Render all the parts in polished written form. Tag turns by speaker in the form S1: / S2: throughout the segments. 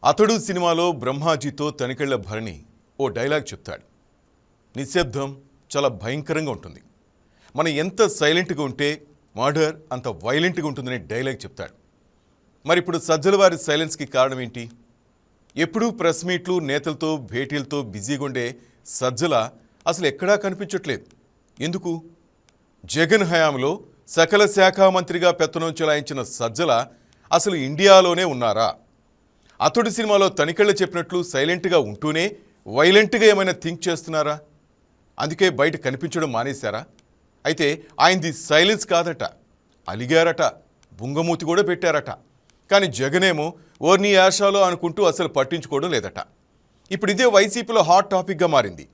S1: అతడు సినిమాలో బ్రహ్మాజీతో తనికెళ్ల భరణి ఓ డైలాగ్ చెప్తాడు. నిశ్శబ్దం చాలా భయంకరంగా ఉంటుంది. మనం ఎంత సైలెంట్గా ఉంటే మర్డర్ అంత వైలెంట్గా ఉంటుందనే డైలాగ్ చెప్తాడు. మరి ఇప్పుడు సజ్జల వారి సైలెన్స్కి కారణం ఏంటి? ఎప్పుడూ ప్రెస్ మీట్లు నేతలతో భేటీలతో బిజీగా ఉండే సజ్జల అసలు ఎక్కడా కనిపించట్లేదు. ఎందుకు? జగన్ హయాంలో సకల శాఖ మంత్రిగా పెత్తనం చెలాయించిన సజ్జల అసలు ఇండియాలోనే ఉన్నారా? అతడి సినిమాలో తనికెళ్ళ చెప్పినట్లు సైలెంట్గా ఉంటూనే వైలెంట్గా ఏమైనా థింక్ చేస్తున్నారా? అందుకే బయట కనిపించడం మానేశారా? అయితే ఆయనది సైలెన్స్ కాదట, అలిగారట, బుంగమూతి కూడా పెట్టారట. కానీ జగనేమో ఓర్ని యాషాలో అనుకుంటూ అసలు పట్టించుకోవడం లేదట. ఇప్పుడు ఇదే వైసీపీలో హాట్ టాపిక్గా మారింది.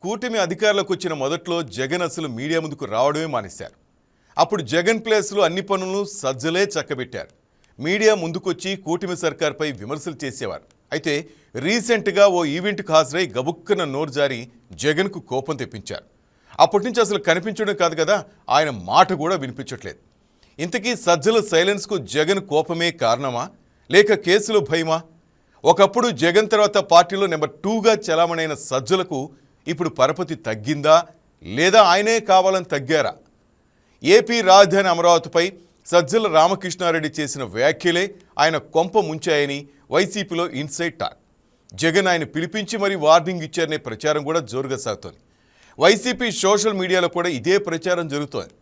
S1: కూటమి అధికారులకు వచ్చిన మొదట్లో జగన్ అసలు మీడియా ముందుకు రావడమే మానేశారు. అప్పుడు జగన్ ప్లేస్లో అన్ని పనులను సజ్జలే చక్కబెట్టారు. మీడియా ముందుకొచ్చి కూటమి సర్కార్పై విమర్శలు చేసేవారు. అయితే రీసెంట్గా ఓ ఈవెంట్కు హాజరై గబుక్కన నోరు జారి జగన్కు కోపం తెప్పించారు. అప్పటి నుంచి అసలు కనిపించడం కాదు కదా, ఆయన మాట కూడా వినిపించట్లేదు. ఇంతకీ సజ్జల సైలెన్స్కు జగన్ కోపమే కారణమా, లేక కేసులో భయమా? ఒకప్పుడు జగన్ తర్వాత పార్టీలో నెంబర్ 2గా చలామణైన సజ్జలకు ఇప్పుడు పరపతి తగ్గిందా, లేదా ఆయనే కావాలని తగ్గారా? ఏపీ రాజధాని అమరావతిపై సజ్జల రామకృష్ణారెడ్డి చేసిన వ్యాఖ్యలే ఆయన కొంప ముంచాయని వైసీపీలో ఇన్సైడ్ టాక్. జగన్ ఆయన పిలిపించి మరీ వార్నింగ్ ఇచ్చారనే ప్రచారం కూడా జోరుగా సాగుతోంది. వైసీపీ సోషల్ మీడియాలో కూడా ఇదే ప్రచారం జరుగుతోంది.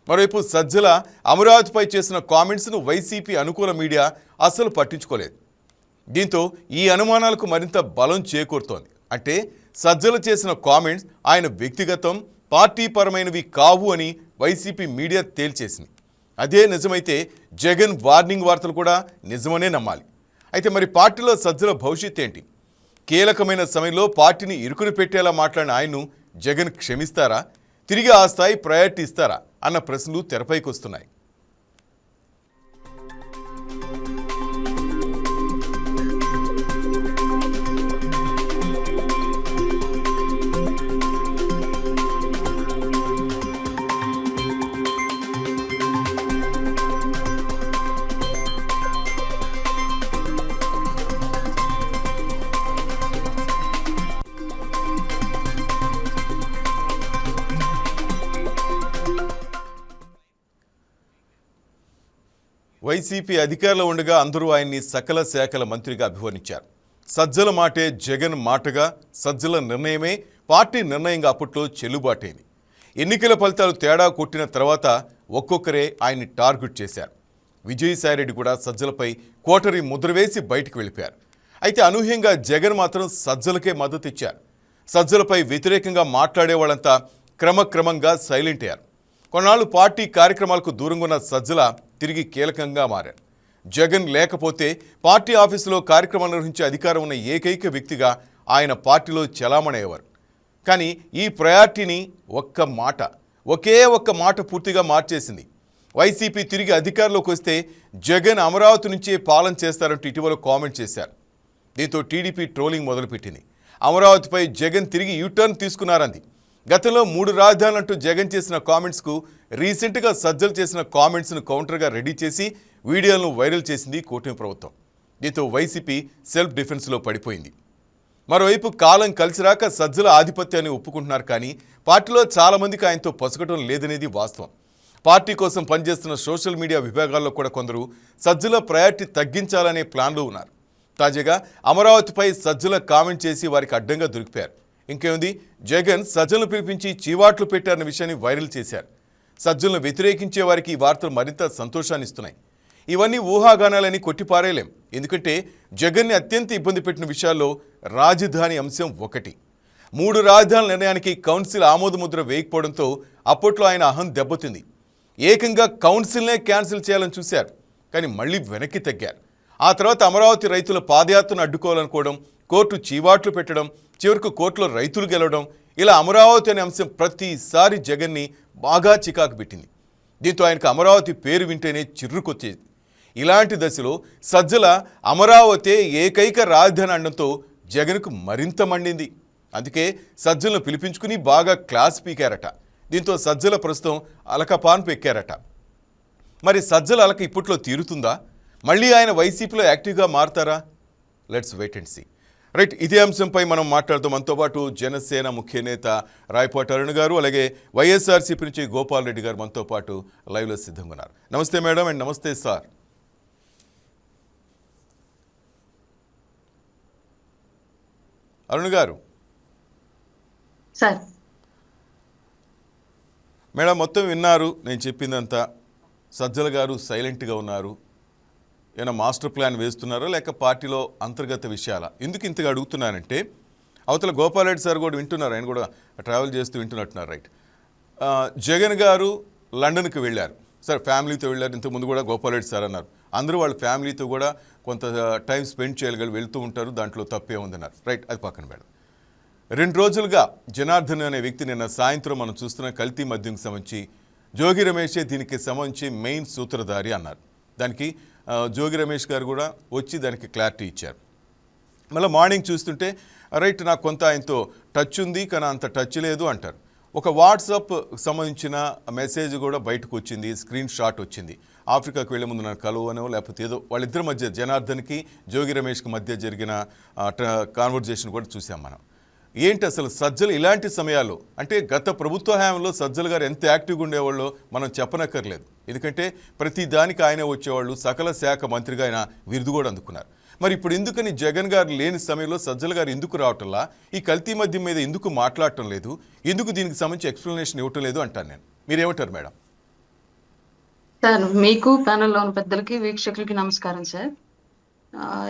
S1: మరోవైపు సజ్జల అమరావతిపై చేసిన కామెంట్స్ను వైసీపీ అనుకూల మీడియా అస్సలు పట్టించుకోలేదు. దీంతో ఈ అనుమానాలకు మరింత బలం చేకూరుతోంది. అంటే సజ్జల చేసిన కామెంట్స్ ఆయన వ్యక్తిగతం, పార్టీ పరమైనవి కావు అని వైసీపీ మీడియా తేల్చేసింది. అదే నిజమైతే జగన్ వార్నింగ్ వార్తలు కూడా నిజమనే నమ్మాలి. అయితే మరి పార్టీలో సజ్జల భవిష్యత్ ఏంటి? కీలకమైన సమయంలో పార్టీని ఇరుకుని పెట్టేలా మాట్లాడిన ఆయన్ను జగన్ క్షమిస్తారా, తిరిగి ఆ స్థాయి ప్రయారిటీ ఇస్తారా అన్న ప్రశ్నలు తెరపైకి వస్తున్నాయి. వైసీపీ అధికారంలో ఉండగా అందరూ ఆయన్ని సకల శాఖల మంత్రిగా అభివర్ణించారు. సజ్జల మాటే జగన్ మాటగా, సజ్జల నిర్ణయమే పార్టీ నిర్ణయంగా అప్పట్లో చెల్లుబాటైంది. ఎన్నికల ఫలితాలు తేడా కొట్టిన తర్వాత ఒక్కొక్కరే ఆయన్ని టార్గెట్ చేశారు. విజయసాయిరెడ్డి కూడా సజ్జలపై కోటరీ ముద్ర వేసి బయటకు వెళ్ళిపోయారు. అయితే అనూహ్యంగా జగన్ మాత్రం సజ్జలకే మద్దతు ఇచ్చారు. సజ్జలపై వ్యతిరేకంగా మాట్లాడేవాళ్ళంతా క్రమక్రమంగా సైలెంట్ అయ్యారు. కొన్నాళ్ళు పార్టీ కార్యక్రమాలకు దూరంగా ఉన్న సజ్జల తిరిగి కీలకంగా మారారు. జగన్ లేకపోతే పార్టీ ఆఫీసులో కార్యక్రమాలు నిర్వహించే అధికారం ఉన్న ఏకైక వ్యక్తిగా ఆయన పార్టీలో చలామణయ్యేవారు. కానీ ఈ ప్రయారిటీని ఒకే ఒక్క మాట పూర్తిగా మార్చేసింది. వైసీపీ తిరిగి అధికారంలోకి వస్తే జగన్ అమరావతి నుంచే పాలన చేస్తారంటూ ఇటీవల కామెంట్ చేశారు. దీంతో టీడీపీ ట్రోలింగ్ మొదలుపెట్టింది. అమరావతిపై జగన్ తిరిగి యూటర్న్ తీసుకున్నారంది. గతంలో 3 రాజధానులంటూ జగన్ చేసిన కామెంట్స్కు రీసెంట్గా సజ్జలు చేసిన కామెంట్స్ను కౌంటర్గా రెడీ చేసి వీడియోలను వైరల్ చేసింది కూటమి ప్రభుత్వం. దీంతో వైసీపీ సెల్ఫ్ డిఫెన్స్లో పడిపోయింది. మరోవైపు కాలం కలిసిరాక సజ్జల ఆధిపత్యాన్ని ఒప్పుకుంటున్నారు. కానీ పార్టీలో చాలామందికి ఆయనతో పొసగటం లేదనేది వాస్తవం. పార్టీ కోసం పనిచేస్తున్న సోషల్ మీడియా విభాగాల్లో కూడా కొందరు సజ్జల ప్రయారిటీ తగ్గించాలనే ప్లాన్లో ఉన్నారు. తాజాగా అమరావతిపై సజ్జల కామెంట్ చేసి వారికి అడ్డంగా దొరికిపోయారు. ఇంకేముంది, జగన్ సజ్జలను పిలిపించి చీవాట్లు పెట్టారన్న విషయాన్ని వైరల్ చేశారు. సజ్జలను వ్యతిరేకించే వారికి ఈ వార్తలు మరింత సంతోషాన్ని ఇస్తున్నాయి. ఇవన్నీ ఊహాగానాలని కొట్టిపారేయలేం. ఎందుకంటే జగన్ని అత్యంత ఇబ్బంది పెట్టిన విషయాల్లో రాజధాని అంశం ఒకటి. 3 రాజధానుల నిర్ణయానికి కౌన్సిల్ ఆమోదముద్ర వేయకపోవడంతో అప్పట్లో ఆయన అహం దెబ్బతింది. ఏకంగా కౌన్సిల్నే క్యాన్సిల్ చేయాలని చూశారు. కానీ మళ్ళీ వెనక్కి తగ్గారు. ఆ తర్వాత అమరావతి రైతుల పాదయాత్రను అడ్డుకోవాలనుకోవడం, కోర్టు చీవాట్లు పెట్టడం, చివరకు కోర్టులో రైతులు గెలవడం, ఇలా అమరావతి అనే అంశం ప్రతిసారి జగన్ని బాగా చికాకు పెట్టింది. దీంతో ఆయనకు అమరావతి పేరు వింటేనే చిర్రుకొచ్చేది. ఇలాంటి దశలో సజ్జల అమరావతి ఏకైక రాజధాని అనడంతో జగన్కు మరింత మండింది. అందుకే సజ్జలను పిలిపించుకుని బాగా క్లాస్ పీకారట. దీంతో సజ్జల ప్రస్తుతం అలకపాన్పు ఎక్కారట. మరి సజ్జల అలక ఇప్పట్లో తీరుతుందా? మళ్ళీ ఆయన వైసీపీలో యాక్టివ్గా మారతారా? Let's wait and see. Right, ఇదే అంశంపై మనం మాట్లాడుతూ మనతో పాటు జనసేన ముఖ్య నేత రాయపాటి అరుణ్ గారు, అలాగే వైఎస్ఆర్సీపీ నుంచి గోపాల్ రెడ్డి గారు మనతో పాటు లైవ్లో సిద్ధంగా ఉన్నారు. నమస్తే మేడం అండ్ నమస్తే సార్. అరుణ్ గారు
S2: సార్.
S1: మేడం, మొత్తం విన్నారు నేను చెప్పిందంతా. సజ్జల గారు సైలెంట్గా ఉన్నారు. ఏమైనా మాస్టర్ ప్లాన్ వేస్తున్నారో లేక పార్టీలో అంతర్గత విషయాల? ఎందుకు ఇంతగా అడుగుతున్నానంటే, అవతల గోపాల్ రెడ్డి సార్ కూడా వింటున్నారు, ఆయన కూడా ట్రావెల్ చేస్తూ వింటున్నట్టున్నారు. రైట్, జగన్ గారు లండన్కి వెళ్ళారు సార్, ఫ్యామిలీతో వెళ్ళారు. ఇంతకుముందు కూడా గోపాల్ రెడ్డి సార్ అన్నారు అందరూ వాళ్ళ ఫ్యామిలీతో కూడా కొంత టైం స్పెండ్ చేయగలి వెళ్తూ ఉంటారు, దాంట్లో తప్పే ఉందన్నారు. రైట్, అది పక్కన మేడం. 2 రోజులుగా జనార్దన్ అనే వ్యక్తి నిన్న సాయంత్రం మనం చూస్తున్న కల్తీ మద్యంకి సంబంధించి జోగి రమేషే దీనికి సంబంధించి మెయిన్ సూత్రధారి అన్నారు. దానికి జోగి రమేష్ గారు కూడా వచ్చి దానికి క్లారిటీ ఇచ్చారు. మళ్ళీ మార్నింగ్ చూస్తుంటే రైట్ నాకు కొంత ఆయనతో టచ్ ఉంది కానీ అంత టచ్ లేదు అంటారు. ఒక వాట్సాప్ సంబంధించిన మెసేజ్ కూడా బయటకు వచ్చింది, స్క్రీన్ షాట్ వచ్చింది. ఆఫ్రికాకు వెళ్లే ముందు నాకు కలువనో లేకపోతే ఏదో వాళ్ళిద్దరి మధ్య, జనార్దన్కి జోగి రమేష్కి మధ్య జరిగిన కాన్వర్జేషన్ కూడా చూసాం మనం. ఏంటి అసలు సజ్జలు ఇలాంటి సమయాల్లో, అంటే గత ప్రభుత్వ హయాంలో సజ్జల గారు ఎంత యాక్టివ్గా ఉండేవాళ్ళో మనం చెప్పనక్కర్లేదు. ఎందుకంటే ప్రతి దానికి ఆయనే వచ్చేవాళ్ళు, సకల శాఖ మంత్రిగా ఆయన విరుదు కూడా అందుకున్నారు. మరి ఇప్పుడు ఎందుకని జగన్ గారు లేని సమయంలో సజ్జల గారు ఎందుకు రావటంలా, ఈ కల్తీ మద్యం మీద ఎందుకు మాట్లాడటం లేదు, ఎందుకు దీనికి సంబంధించి ఎక్స్ప్లెనేషన్ ఇవ్వటం లేదు అంటాను నేను. మీరేమంటారు మేడం?
S2: సార్, మీకు ప్యానెల్లో ఉన్న పెద్దలకి వీక్షకులకి నమస్కారం సార్.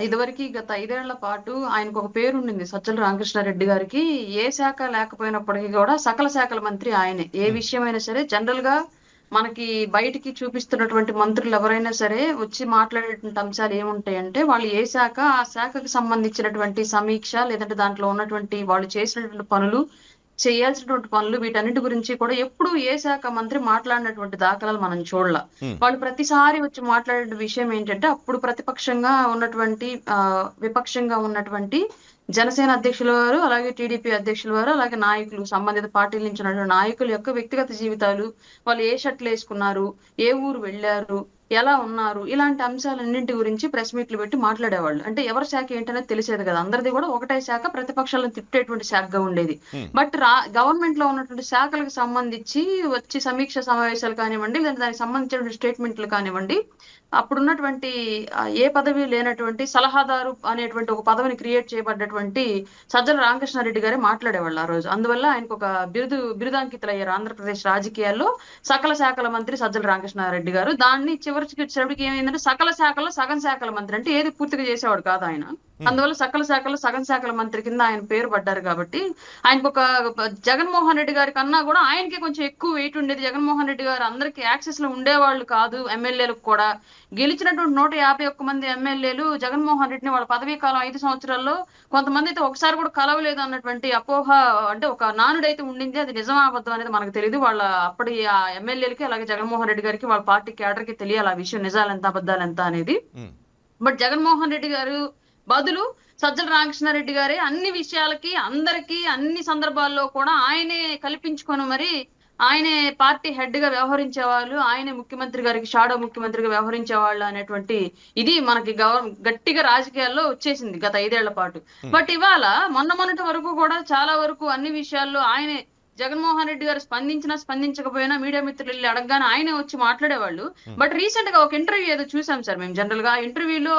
S2: ఇదివరకు గత 5 ఏళ్ల పాటు ఆయనకు ఒక పేరు ఉండింది, సజ్జల రామకృష్ణారెడ్డి గారికి. ఏ శాఖ లేకపోయినప్పటికీ కూడా సకల శాఖల మంత్రి ఆయనే. ఏ విషయమైనా సరే జనరల్ గా మనకి బయటికి చూపిస్తున్నటువంటి మంత్రులు ఎవరైనా సరే వచ్చి మాట్లాడేటువంటి అంశాలు ఏముంటాయంటే, వాళ్ళు ఏ శాఖ ఆ శాఖకు సంబంధించినటువంటి సమీక్ష, లేదంటే దాంట్లో ఉన్నటువంటి వాళ్ళు చేసినటువంటి పనులు, చేయాల్సినటువంటి పనులు, వీటన్నిటి గురించి కూడా ఎప్పుడు ఏ శాఖ మంత్రి మాట్లాడినటువంటి దాఖలాలు మనం చూడాల. వాళ్ళు ప్రతిసారి వచ్చి మాట్లాడే విషయం ఏంటంటే, అప్పుడు ప్రతిపక్షంగా ఉన్నటువంటి విపక్షంగా ఉన్నటువంటి జనసేన అధ్యక్షుల వారు, అలాగే టీడీపీ అధ్యక్షుల వారు, అలాగే నాయకులు, సంబంధిత పార్టీల నుంచి ఉన్నటువంటి నాయకుల యొక్క వ్యక్తిగత జీవితాలు, వాళ్ళు ఏ షర్ట్లు వేసుకున్నారు, ఏ ఊరు వెళ్ళారు, ఎలా ఉన్నారు, ఇలాంటి అంశాలన్నింటి గురించి ప్రెస్ మీట్లు పెట్టి మాట్లాడేవాళ్ళు. అంటే ఎవరి శాఖ ఏంటనేది తెలిసేది కదా. అందరిది కూడా ఒకటే శాఖ, ప్రతిపక్షాలను తిట్టేటువంటి శాఖగా ఉండేది. బట్ గవర్నమెంట్ లో ఉన్నటువంటి శాఖలకు సంబంధించి వచ్చి సమీక్ష సమావేశాలు కానివ్వండి, లేదా దానికి సంబంధించిన స్టేట్మెంట్లు కానివ్వండి, అప్పుడున్నటువంటి ఏ పదవి లేనటువంటి సలహాదారు అనేటువంటి ఒక పదవిని క్రియేట్ చేయబడ్డటువంటి సజ్జల రామకృష్ణారెడ్డి గారే మాట్లాడేవాళ్ళు ఆ రోజు. అందువల్ల ఆయనకు ఒక బిరుదాంకితులయ్యారు ఆంధ్రప్రదేశ్ రాజకీయాల్లో, సకల శాఖల మంత్రి సజ్జల రామకృష్ణారెడ్డి గారు. దాన్ని చివరికి వచ్చేటప్పటికి ఏమైందంటే, సకల శాఖల్లో సగం శాఖల మంత్రి, అంటే ఏది పూర్తిగా చేసేవాడు కాదు ఆయన. అందువల్ల సకల శాఖల్లో సగం శాఖల మంత్రి కింద ఆయన పేరు పడ్డారు. కాబట్టి ఆయనకు ఒక జగన్మోహన్ రెడ్డి గారి కన్నా కూడా ఆయనకి కొంచెం ఎక్కువ వెయిట్ ఉండేది. జగన్మోహన్ రెడ్డి గారు అందరికి యాక్సెస్ లో ఉండేవాళ్ళు కాదు. ఎమ్మెల్యేలకు కూడా గెలిచినటువంటి 151 మంది ఎమ్మెల్యేలు జగన్మోహన్ రెడ్డిని వాళ్ళ పదవీ కాలం 5 సంవత్సరాల్లో కొంతమంది అయితే ఒకసారి కూడా కలవలేదు అన్నటువంటి అపోహ, అంటే ఒక నానుడైతే ఉండింది. అది నిజమా అబద్ధం అనేది మనకు తెలియదు. వాళ్ళ అప్పటి ఆ ఎమ్మెల్యేలకి, అలాగే జగన్మోహన్ రెడ్డి గారికి, వాళ్ళ పార్టీ క్యాడర్ కి తెలియాలి ఆ విషయం, నిజాలు ఎంత అబద్ధాలు ఎంత అనేది. బట్ జగన్మోహన్ రెడ్డి గారు బదులు సజ్జల రామకృష్ణారెడ్డి గారే అన్ని విషయాలకి, అందరికీ, అన్ని సందర్భాల్లో కూడా ఆయనే కల్పించుకొని మరి ఆయనే పార్టీ హెడ్ గా వ్యవహరించేవాళ్ళు, ఆయనే ముఖ్యమంత్రి గారికి షాడో ముఖ్యమంత్రిగా వ్యవహరించేవాళ్ళు అనేటువంటి ఇది మనకి గట్టిగా రాజకీయాల్లో వచ్చేసింది గత 5 ఏళ్ల పాటు. బట్ ఇవాళ మొన్నటి వరకు కూడా చాలా వరకు అన్ని విషయాల్లో ఆయనే, జగన్మోహన్ రెడ్డి గారు స్పందించినా స్పందించకపోయినా మీడియా మిత్రులు వెళ్ళి అడగగానే ఆయనే వచ్చి మాట్లాడేవాళ్ళు. బట్ రీసెంట్ గా ఒక ఇంటర్వ్యూ ఏదో చూసాం సార్ మేము. జనరల్ గా ఇంటర్వ్యూలో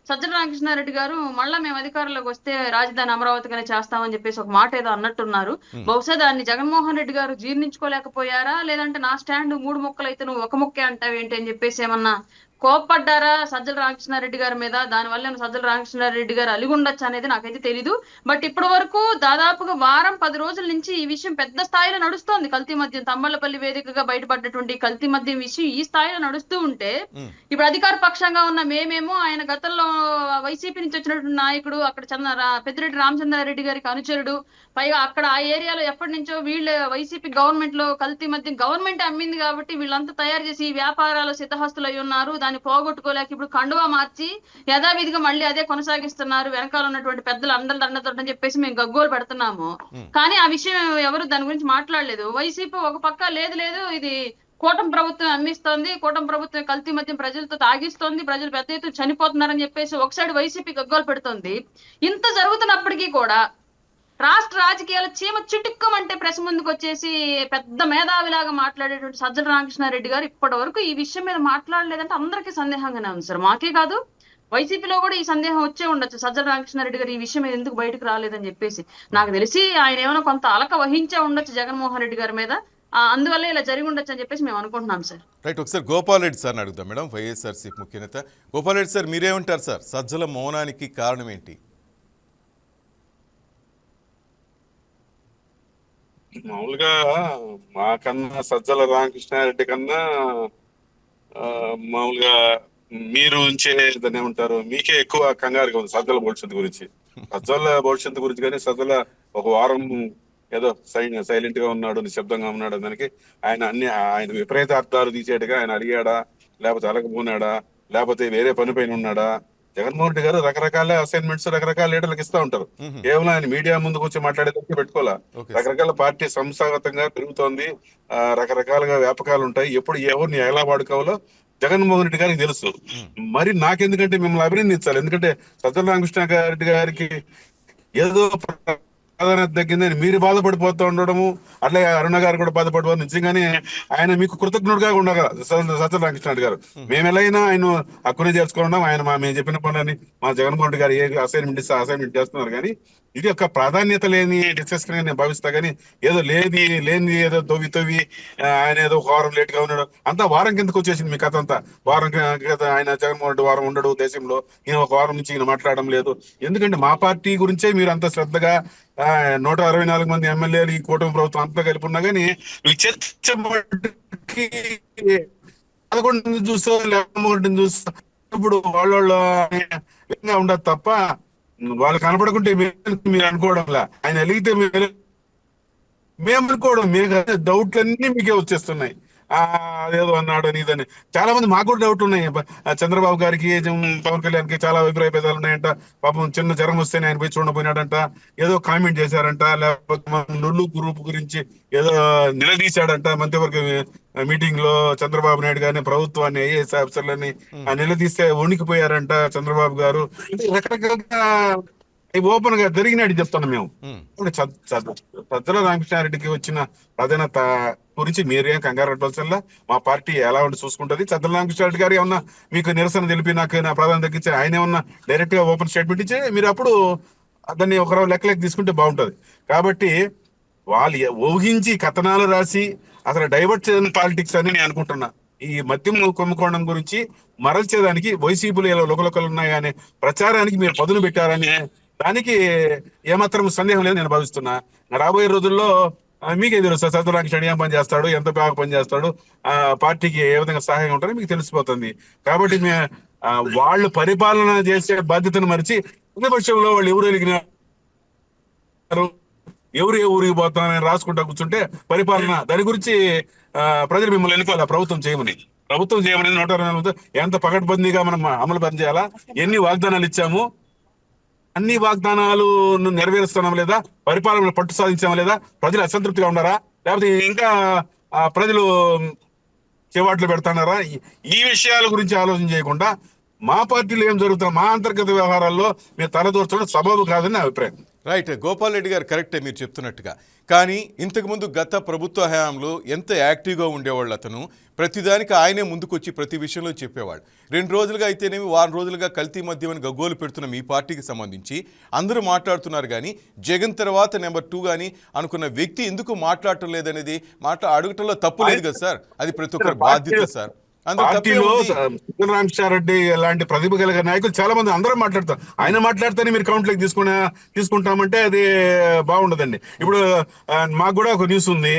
S2: సజ్జల రామకృష్ణారెడ్డి గారు మళ్ళా మేము అధికారంలోకి వస్తే రాజధాని అమరావతిగానే చేస్తామని చెప్పేసి ఒక మాట ఏదో అన్నట్టున్నారు. బహుశా దాన్ని జగన్మోహన్ రెడ్డి గారు జీర్ణించుకోలేకపోయారా, లేదంటే నా స్టాండ్ 3 ముక్కలు అయితే నువ్వు 1 ముక్కే అంటావేంటి అని చెప్పేసి ఏమన్నా కోప్పడ్డారా సజ్జల రామకృష్ణారెడ్డి గారి మీద? దానివల్ల సజ్జల రామకృష్ణారెడ్డి గారు అలిగుండొచ్చు అనేది నాకైతే తెలీదు. బట్ ఇప్పటి వరకు దాదాపుగా వారం 10 రోజుల నుంచి ఈ విషయం పెద్ద స్థాయిలో నడుస్తోంది. కల్తీ మద్యం, తమ్మళ్లపల్లి వేదికగా బయటపడ్డటువంటి కల్తీ మద్యం విషయం ఈ స్థాయిలో నడుస్తూ ఉంటే, ఇప్పుడు అధికార పక్షంగా ఉన్న మేమేమో ఆయన గతంలో వైసీపీ నుంచి వచ్చినటువంటి నాయకుడు, అక్కడ పెద్దిరెడ్డి రామచంద్రారెడ్డి గారికి అనుచరుడు, పైగా అక్కడ ఆ ఏరియాలో ఎప్పటి నుంచో వీళ్ళ వైసీపీ గవర్నమెంట్ లో కల్తీ మద్యం గవర్నమెంట్ అమ్మింది కాబట్టి వీళ్ళంతా తయారు చేసి వ్యాపారాలు సిద్ధహస్తులు అయి ఉన్నారు, దాన్ని పోగొట్టుకోలేక ఇప్పుడు కండువా మార్చి యథావిధిగా మళ్ళీ అదే కొనసాగిస్తున్నారు, వెనకాల ఉన్నటువంటి పెద్దలు అండతోటని చెప్పేసి మేము గగ్గోలు పెడుతున్నాము. కానీ ఆ విషయం ఎవరు దాని గురించి మాట్లాడలేదు. వైసీపీ ఒక పక్క లేదు లేదు ఇది కూటమి ప్రభుత్వం అమ్మిస్తోంది, కూటమి ప్రభుత్వం కల్తీ మద్యం ప్రజలతో తాగిస్తోంది, ప్రజలు పెద్ద ఎత్తున చనిపోతున్నారని చెప్పేసి ఒక సైడ్ వైసీపీ గగ్గోలు పెడుతోంది. ఇంత జరుగుతున్నప్పటికీ కూడా రాష్ట్ర రాజకీయాలు చీమ చిటుక్కమంటే ప్రెస్ ముందుకు వచ్చేసి పెద్ద మేధావిలాగా మాట్లాడేటువంటి సజ్జల రామకృష్ణారెడ్డి గారు ఇప్పటి వరకు ఈ విషయం మీద మాట్లాడలేదంటే అందరికీ సందేహంగానే ఉంది సార్. మాకే కాదు, వైసీపీలో కూడా ఈ సందేహం వచ్చే ఉండొచ్చు, సజ్జల రామకృష్ణారెడ్డి గారు ఈ విషయం మీద ఎందుకు బయటకు రాలేదని చెప్పేసి. నాకు తెలిసి ఆయన ఏమైనా కొంత అలక వహించే ఉండొచ్చు జగన్మోహన్ రెడ్డి గారి మీద, అందువల్ల ఇలా జరిగి ఉండొచ్చు అని చెప్పేసి మేము అనుకుంటున్నాం సార్.
S1: రైట్, ఒకసారి గోపాల్ రెడ్డి సార్ని అడుగుతాం మేడం, వైఎస్ఆర్సీపీ ముఖ్య నేత. గోపాల్ రెడ్డి సార్, మీరేమంటారు సార్, సజ్జల మౌనానికి కారణం ఏంటి?
S3: మామూలుగా మాకన్నా సజ్జల రామకృష్ణారెడ్డి కన్నా మామూలుగా మీరు ఉంచే దాన్ని ఏమంటారు, మీకే ఎక్కువ కంగారుగా ఉంది సజ్జల భవిష్యత్తు గురించి. సజ్జల భవిష్యత్తు గురించి కానీ సజ్జల ఒక వారం ఏదో సైలెంట్ గా ఉన్నాడు, నిశ్శబ్దంగా ఉన్నాడు, దానికి ఆయన విపరీత అర్థాలు తీసేట్టుగా ఆయన అడిగాడా, లేకపోతే అలకపోనాడా, లేకపోతే వేరే పని పైన ఉన్నాడా? జగన్మోహన్ రెడ్డి గారు రకరకాల అసైన్మెంట్స్ రకరకాల లీడర్లకు ఇస్తా ఉంటారు. కేవలం ఆయన మీడియా ముందుకు వచ్చి మాట్లాడేదానికి పెట్టుకోవాలా. రకరకాల పార్టీ సంస్థాగతంగా పెరుగుతోంది, రకరకాలుగా వ్యాపకాలు ఉంటాయి. ఎప్పుడు ఎవరిని ఎలా వాడుకోవాలో జగన్మోహన్ రెడ్డి గారికి తెలుసు. మరి నాకెందుకంటే మిమ్మల్ని అభినందించాలి, ఎందుకంటే సజ్జల రామకృష్ణారెడ్డి గారికి ఏదో ప్రాధాన్యత తగ్గిందని మీరు బాధపడిపోతూ ఉండడము, అట్లాగే అరుణ గారు కూడా బాధపడిపోతుంది. నిజంగానే ఆయన మీకు కృతజ్ఞుడుగా ఉండగా సజ్జల రామకృష్ణారెడ్డి గారు. మేము ఎలా అయినా ఆయన హక్కునే చేసుకున్నాం, ఆయన మేము చెప్పిన పనులని మా జగన్మోహన్ రెడ్డి గారు ఏ అసైన్మెంట్ ఇస్తే అసైన్మెంట్ చేస్తున్నారు. కానీ ఇది ఒక ప్రాధాన్యత లేని డిస్కషన్ నేను భావిస్తా. కానీ ఏదో లేని ఏదో తవ్వి ఆయన ఏదో ఒక వారం లేట్ గా ఉన్నాడు, అంతా వారం కిందకు వచ్చేసింది మీ కథ అంతా. వారం ఆయన జగన్మోహన్ రెడ్డి వారం ఉండడు దేశంలో, ఈయన ఒక వారం నుంచి ఈయన మాట్లాడడం లేదు. ఎందుకంటే మా పార్టీ గురించే మీరు అంత శ్రద్ధగా 164 మంది ఎమ్మెల్యేలు ఈ కూటమి ప్రభుత్వం అంతా కలిపి ఉన్నా కానీ చర్చ 11 చూస్తా 11 చూస్తా ఇప్పుడు వాళ్ళ ఉండదు తప్ప వాళ్ళు కనపడకుంటే మీరు అనుకోవడంలా. ఆయన అలిగితే మేము అనుకోవడం, మీకు డౌట్లన్నీ మీకే వచ్చేస్తున్నాయి. అదేదో అన్నాడు అని ఇదని చాలా మంది మాకు కూడా డౌట్ ఉన్నాయి. చంద్రబాబు గారికి పవన్ కళ్యాణ్ కి చాలా అభిప్రాయ భేదాలు ఉన్నాయంట. పాపం చిన్న జ్వరం వస్తేనే ఆయన పోయి చూడపోయినాడంట, ఏదో కామెంట్ చేశారంట, లేకపోతే నుల్లు గ్రూప్ గురించి ఏదో నిలదీశాడంట. మంత్రివర్గ మీటింగ్ లో చంద్రబాబు నాయుడు గారిని, ప్రభుత్వాన్ని, ఐఏఎస్ ఆఫీసర్లని నిలదీస్తే వణికిపోయారంట చంద్రబాబు గారు. రకరకాలుగా ఓపెన్ గా జరిగినట్టు చెప్తున్నాం మేము. సజ్జల రామకృష్ణారెడ్డికి వచ్చిన ప్రాధాన్యత గురించి మీరేం కంగారు పడవలసిందా, మా పార్టీ ఎలా ఉండి చూసుకుంటది. సజ్జల రామకృష్ణారెడ్డి గారు ఏమన్నా మీకు నిరసన తెలిపి నాకు నా ప్రాధాన్యత తగ్గించి ఆయన ఏమన్నా డైరెక్ట్ గా ఓపెన్ స్టేట్మెంట్ ఇచ్చి మీరు అప్పుడు దాన్ని ఒక లెక్క తీసుకుంటే బాగుంటది. కాబట్టి వాళ్ళు ఊహించి కథనాలు రాసి అసలు డైవర్ట్ చేయని పాలిటిక్స్ అని నేను అనుకుంటున్నా. ఈ మద్యం కుంభకోణం గురించి మరల్చేదానికి వైసీపీలో లోకలోకలు ఉన్నాయనే ప్రచారానికి మీరు పదును పెట్టారని దానికి ఏమాత్రం సందేహం లేదు నేను భావిస్తున్నా. రాబోయే రోజుల్లో మీకే తెలుసు సజ్జల రామకృష్ణారెడ్డి ఏం పని చేస్తాడు, ఎంత బాగా పని చేస్తాడు, పార్టీకి ఏ విధంగా సహాయం ఉంటుందో మీకు తెలిసిపోతుంది. కాబట్టి వాళ్ళు పరిపాలన చేసే బాధ్యతను మరిచి ప్రతిపక్షంలో వాళ్ళు ఎవరు వెలిగినారు, ఎవరు ఏ ఊరికి పోతామని రాసుకుంటా కూర్చుంటే పరిపాలన దాని గురించి ప్రజలు మిమ్మల్ని ఎన్నుకోవాలి. ప్రభుత్వం చేయమని 124 ఎంత పకడ్బందీగా మనం అమలు పనిచేయాలా, ఎన్ని వాగ్దానాలు ఇచ్చాము, అన్ని వాగ్దానాలు నెరవేరుస్తున్నాం లేదా, పరిపాలన పట్టు సాధించామా లేదా, ప్రజలు అసంతృప్తిగా ఉన్నారా, లేకపోతే ఇంకా ప్రజలు చెవాట్లు పెడుతున్నారా, ఈ విషయాల గురించి ఆలోచన చేయకుండా మా పార్టీలో ఏం జరుగుతున్నా మా అంతర్గత వ్యవహారాల్లో మీరు తలదూర్చడం సబబు కాదని నా అభిప్రాయం.
S1: రైట్, గోపాల్ రెడ్డి గారు కరెక్టే మీరు చెప్తున్నట్టుగా. కానీ ఇంతకుముందు గత ప్రభుత్వ హయాంలో ఎంత యాక్టివ్గా ఉండేవాళ్ళు, అతను ప్రతిదానికి ఆయనే ముందుకొచ్చి ప్రతి విషయంలో చెప్పేవాడు. 2 రోజులుగా అయితేనేమి వారం రోజులుగా కల్తీ మద్యం అని గగ్గోలు పెడుతున్న మీ పార్టీకి సంబంధించి అందరూ మాట్లాడుతున్నారు. కానీ జగన్ తర్వాత నెంబర్ 2 కానీ అనుకున్న వ్యక్తి ఎందుకు మాట్లాడటం లేదనేది అడగటంలో తప్పు లేదు కదా సార్, అది ప్రతి ఒక్కరి బాధ్యత సార్.
S3: పార్టీలో సజ్జల రామకృష్ణారెడ్డి లాంటి ప్రతిభ కలిగిన నాయకులు చాలా మంది అందరూ మాట్లాడతారు. ఆయన మాట్లాడితేనే మీరు కౌంట్లోకి తీసుకుంటామంటే అది బాగుండదండి. ఇప్పుడు మాకు కూడా ఒక న్యూస్ ఉంది,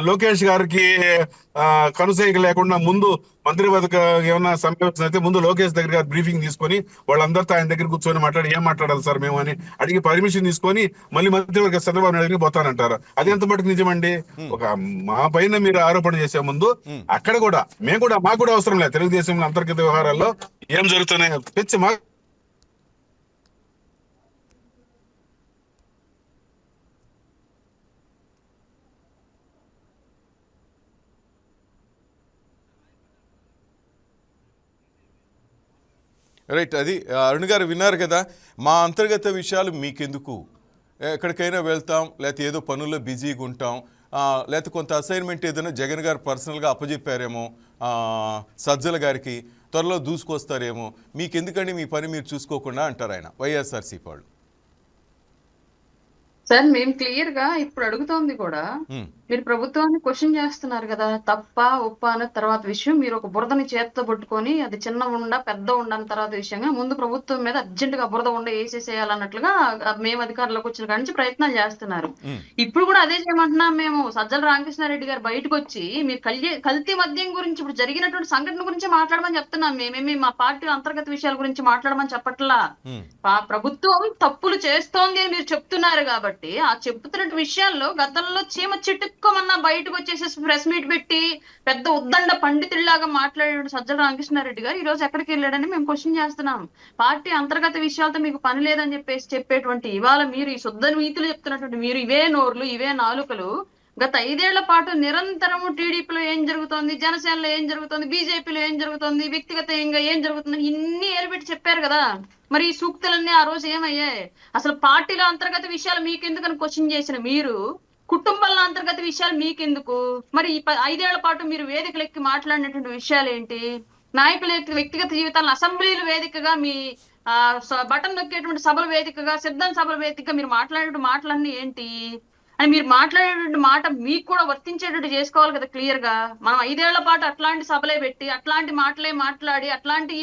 S3: లోకేష్ గారికి కనుసైక లేకుండా ముందు మంత్రివర్గ ఏమన్నా సమావేశం అయితే ముందు లోకేష్ దగ్గర బ్రీఫింగ్ తీసుకొని వాళ్ళందరితో ఆయన దగ్గర కూర్చొని మాట్లాడి ఏం మాట్లాడాలి సార్ మేము అని అడిగి పర్మిషన్ తీసుకొని మళ్ళీ మంత్రివర్గ చంద్రబాబు నాయుడు దగ్గరికి పోతానంటారు. అది ఎంత మటుకు నిజమండి? ఒక మా పైన మీరు ఆరోపణ చేసే ముందు అక్కడ కూడా మాకు కూడా అవసరం లేదు. తెలుగుదేశంలో అంతర్గత వ్యవహారాల్లో ఏం జరుగుతున్నాయి తెచ్చి మా
S1: రైట్. అది అరుణ్ గారు విన్నారు కదా, మా అంతర్గత విషయాలు మీకెందుకు, ఎక్కడికైనా వెళ్తాం, లేకపోతే ఏదో పనుల్లో బిజీగా ఉంటాం, లేకపోతే కొంత అసైన్మెంట్ ఏదైనా జగన్ గారు పర్సనల్గా అప్పచెప్పారేమో సజ్జల గారికి, త్వరలో దూసుకొస్తారేమో, మీకెందుకండి మీ పని మీరు చూసుకోకుండా అంటారు ఆయన వైఎస్ఆర్సీపీ వాళ్ళు.
S2: సార్ మేము క్లియర్ గా ఇప్పుడు అడుగుతోంది కూడా, మీరు ప్రభుత్వాన్ని క్వశ్చన్ చేస్తున్నారు కదా, తప్ప ఒప్ప అనే తర్వాత విషయం మీరు ఒక బురదని చేత్తో పట్టుకొని అది చిన్న ఉండ పెద్ద ఉండని తర్వాత విషయంగా ముందు ప్రభుత్వం మీద అర్జెంట్ గా బురద ఉండ వేసేసేయాలన్నట్లుగా మేము అధికారంలోకి వచ్చిన కాడి నుంచి ప్రయత్నాలు చేస్తున్నారు. ఇప్పుడు కూడా అదే చేయమంటున్నాం మేము. సజ్జల రామకృష్ణారెడ్డి గారు బయటకు వచ్చి మీరు కల్తీ మద్యం గురించి ఇప్పుడు జరిగినటువంటి సంఘటన గురించి మాట్లాడమని చెప్తున్నాం. మేమేమి మా పార్టీ అంతర్గత విషయాల గురించి మాట్లాడమని చెప్పట్లా. ప్రభుత్వం తప్పులు చేస్తోంది అని మీరు చెప్తున్నారు కాబట్టి ఆ చెప్తున్న విషయాల్లో గతంలో చీమ చిటుక్కమన్నా బయటకు వచ్చేసి ప్రెస్ మీట్ పెట్టి పెద్ద ఉద్దండ పండితుడిలాగా మాట్లాడాడు సజ్జల రామకృష్ణారెడ్డి గారు. ఈ రోజు ఎక్కడికి వెళ్ళాడని మేము క్వశ్చన్ చేస్తున్నాం. పార్టీ అంతర్గత విషయాలతో మీకు పని లేదని చెప్పేటువంటి ఇవాళ మీరు ఈ శుద్ధ నీతులు చెప్తున్నటువంటి మీరు ఇవే నోర్లు ఇవే నాలుకలు గత 5 ఏళ్ల పాటు నిరంతరము టీడీపీలో ఏం జరుగుతోంది, జనసేనలో ఏం జరుగుతుంది, బీజేపీలో ఏం జరుగుతుంది, వ్యక్తిగతంగా ఏం జరుగుతుంది ఇన్ని ఏలుపెట్టి చెప్పారు కదా. మరి ఈ సూక్తులన్నీ ఆ రోజు ఏమయ్యాయి? అసలు పార్టీలో అంతర్గత విషయాలు మీకెందుకని క్వశ్చన్ చేసిన మీరు, కుటుంబంలో అంతర్గత విషయాలు మీకెందుకు? మరి ఈ 5 ఏళ్ల పాటు మీరు వేదికలు ఎక్కి మాట్లాడినటువంటి విషయాలు ఏంటి? నాయకుల వ్యక్తిగత జీవితాలను అసెంబ్లీల వేదికగా మీ బటన్ నొక్కేటువంటి సభల వేదికగా సిద్ధం సభల వేదికగా మీరు మాట్లాడేటువంటి మాటలన్నీ ఏంటి అని మీరు మాట్లాడేటువంటి మాట మీకు కూడా వర్తించేటట్టు చేసుకోవాలి కదా క్లియర్ గా. మనం 5 ఏళ్ల పాటు అట్లాంటి సభలే పెట్టి అట్లాంటి మాటలే మాట్లాడి అట్లాంటి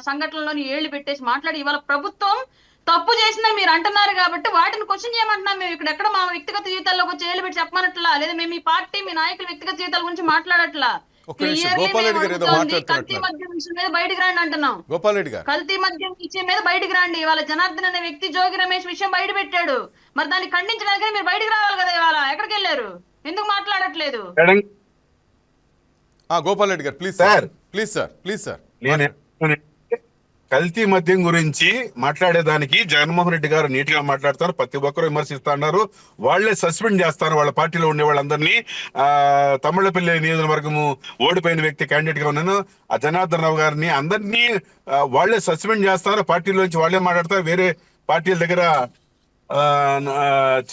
S2: సంఘటనలోని ఏళ్లు పెట్టేసి మాట్లాడి ఇవాళ ప్రభుత్వం తప్పు చేసిందని మీరు అంటున్నారు కాబట్టి వాటిని క్వశ్చన్ చేయమంటున్నాం. మేము ఇక్కడ ఎక్కడ మా వ్యక్తిగత జీవితాల్లోకి వచ్చి ఏళ్లు పెట్టి చెప్పమనట్లా, లేదా మేము ఈ పార్టీ మీ నాయకుల వ్యక్తిగత జీవితాల గురించి మాట్లాడట్లా. కల్తీ మద్యం విషయం మీద బయటకు రండి అంటున్నాం. కల్తీ మద్యం విషయం మీద బయటకు రండి. ఇవాళ జనార్దన్ అనే వ్యక్తి జోగి రమేష్ విషయం బయట పెట్టాడు. మరి దాన్ని ఖండించడానికి మీరు బయటకు రావాలి కదా. ఇవాళ ఎక్కడికి వెళ్ళారు? ఎందుకు మాట్లాడట్లేదు?
S1: గోపాల్ రెడ్డి గారు ప్లీజ్ సార్.
S3: కల్తీ మద్యం గురించి మాట్లాడేదానికి జగన్మోహన్ రెడ్డి గారు నీట్ గా మాట్లాడతారు, ప్రతి ఒక్కరు విమర్శిస్తున్నారు. వాళ్లే సస్పెండ్ చేస్తారు వాళ్ళ పార్టీలో ఉండే వాళ్ళందరినీ. తమిళపల్లి నియోజకవర్గము ఓడిపోయిన వ్యక్తి క్యాండిడేట్ గా ఉన్నాను ఆ జనార్దన్ రావు గారిని అందరినీ వాళ్లే సస్పెండ్ చేస్తారు, పార్టీలోంచి వాళ్లే మాట్లాడతారు, వేరే పార్టీల దగ్గర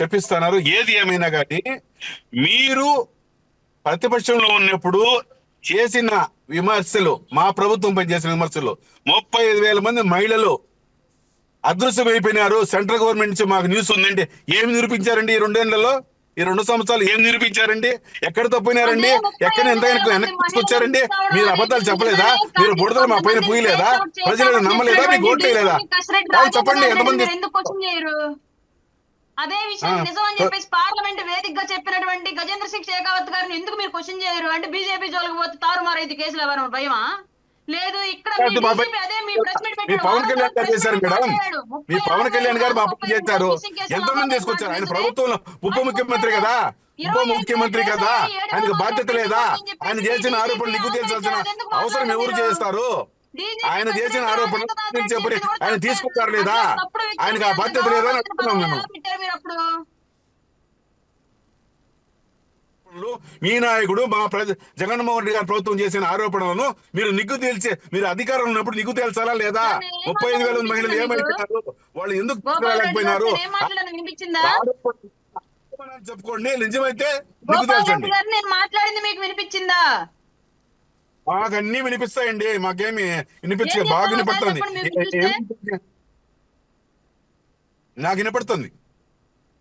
S3: చెప్పిస్తున్నారు. ఏది ఏమైనా కానీ మీరు ప్రతిపక్షంలో ఉన్నప్పుడు చేసిన విమర్శలు, మా ప్రభుత్వంపై చేసిన విమర్శలు, 35,000 మంది మహిళలు అదృశ్యమైపోయినారు. సెంట్రల్ గవర్నమెంట్ నుంచి మాకు న్యూస్ ఉందండి. ఏమి నిరూపించారండి ఈ 2 ఏళ్లలో, ఈ 2 సంవత్సరాలు ఏం నిరూపించారండి? ఎక్కడ తప్పినారండి? ఎక్కడ ఎంత వెనక్కి తీసుకొచ్చారండి? మీరు అబద్ధాలు చెప్పలేదా? మీరు బుడతలు మా పైన పూయలేదా? ప్రజలను నమ్మలేదా? మీకు ఓట్లేదా? చెప్పండి ఎంతమంది?
S2: అదే విషయం నిజం అని చెప్పేసి పార్లమెంట్ వేదికగా చెప్పినటువంటి గజేంద్ర సింగ్ షెకావత్ గారిని ఎందుకు మీరు క్వశ్చన్ చేయరు? అంటే బీజేపీ జోలికి పోతే తారుమారు 5 కేసులు ఎవరు భయమా? లేదు ఇక్కడ
S3: పవన్ కళ్యాణ్ గారు చేశారు మేడం. మీ పవన్ కళ్యాణ్ గారు మా పని చేశారు. ఎంతమంది తీసుకొచ్చారు? ఆయన ప్రభుత్వంలో ఉప ముఖ్యమంత్రి కదా, ఆయనకు బాధ్యత లేదా? ఆయన చేసిన ఆరోపణలు నిగ్గు తేల్చాల్సిన అవసరం ఎవరు చేస్తారు? ఆయన చేసిన ఆరోపణలు చెప్పి ఆయన తీసుకుంటారు లేదా? ఆయనకు ఆ బాధ్యత లేదా అని అడుగుతున్నాం మేము. మీ నాయకుడు మా జగన్మోహన్ రెడ్డి గారి ప్రభుత్వం చేసిన ఆరోపణలను మీరు నిగ్గు తేల్చే, మీరు అధికారంలో ఉన్నప్పుడు నిగ్గు తేల్చాలా లేదా? 35,000 మహిళలు ఏమైపోయినారు? వాళ్ళు ఎందుకు తీసుకురాలేకపోయినారు? చెప్పుకోండి, నిజమైతే నిగ్గు తేల్చండి.
S2: మాట్లాడింది మీకు వినిపించిందా?
S3: మాకు అన్ని వినిపిస్తాయండి, మాకేమి వినిపించే బాగా వినపడుతుంది. నాకు వినపడుతుంది.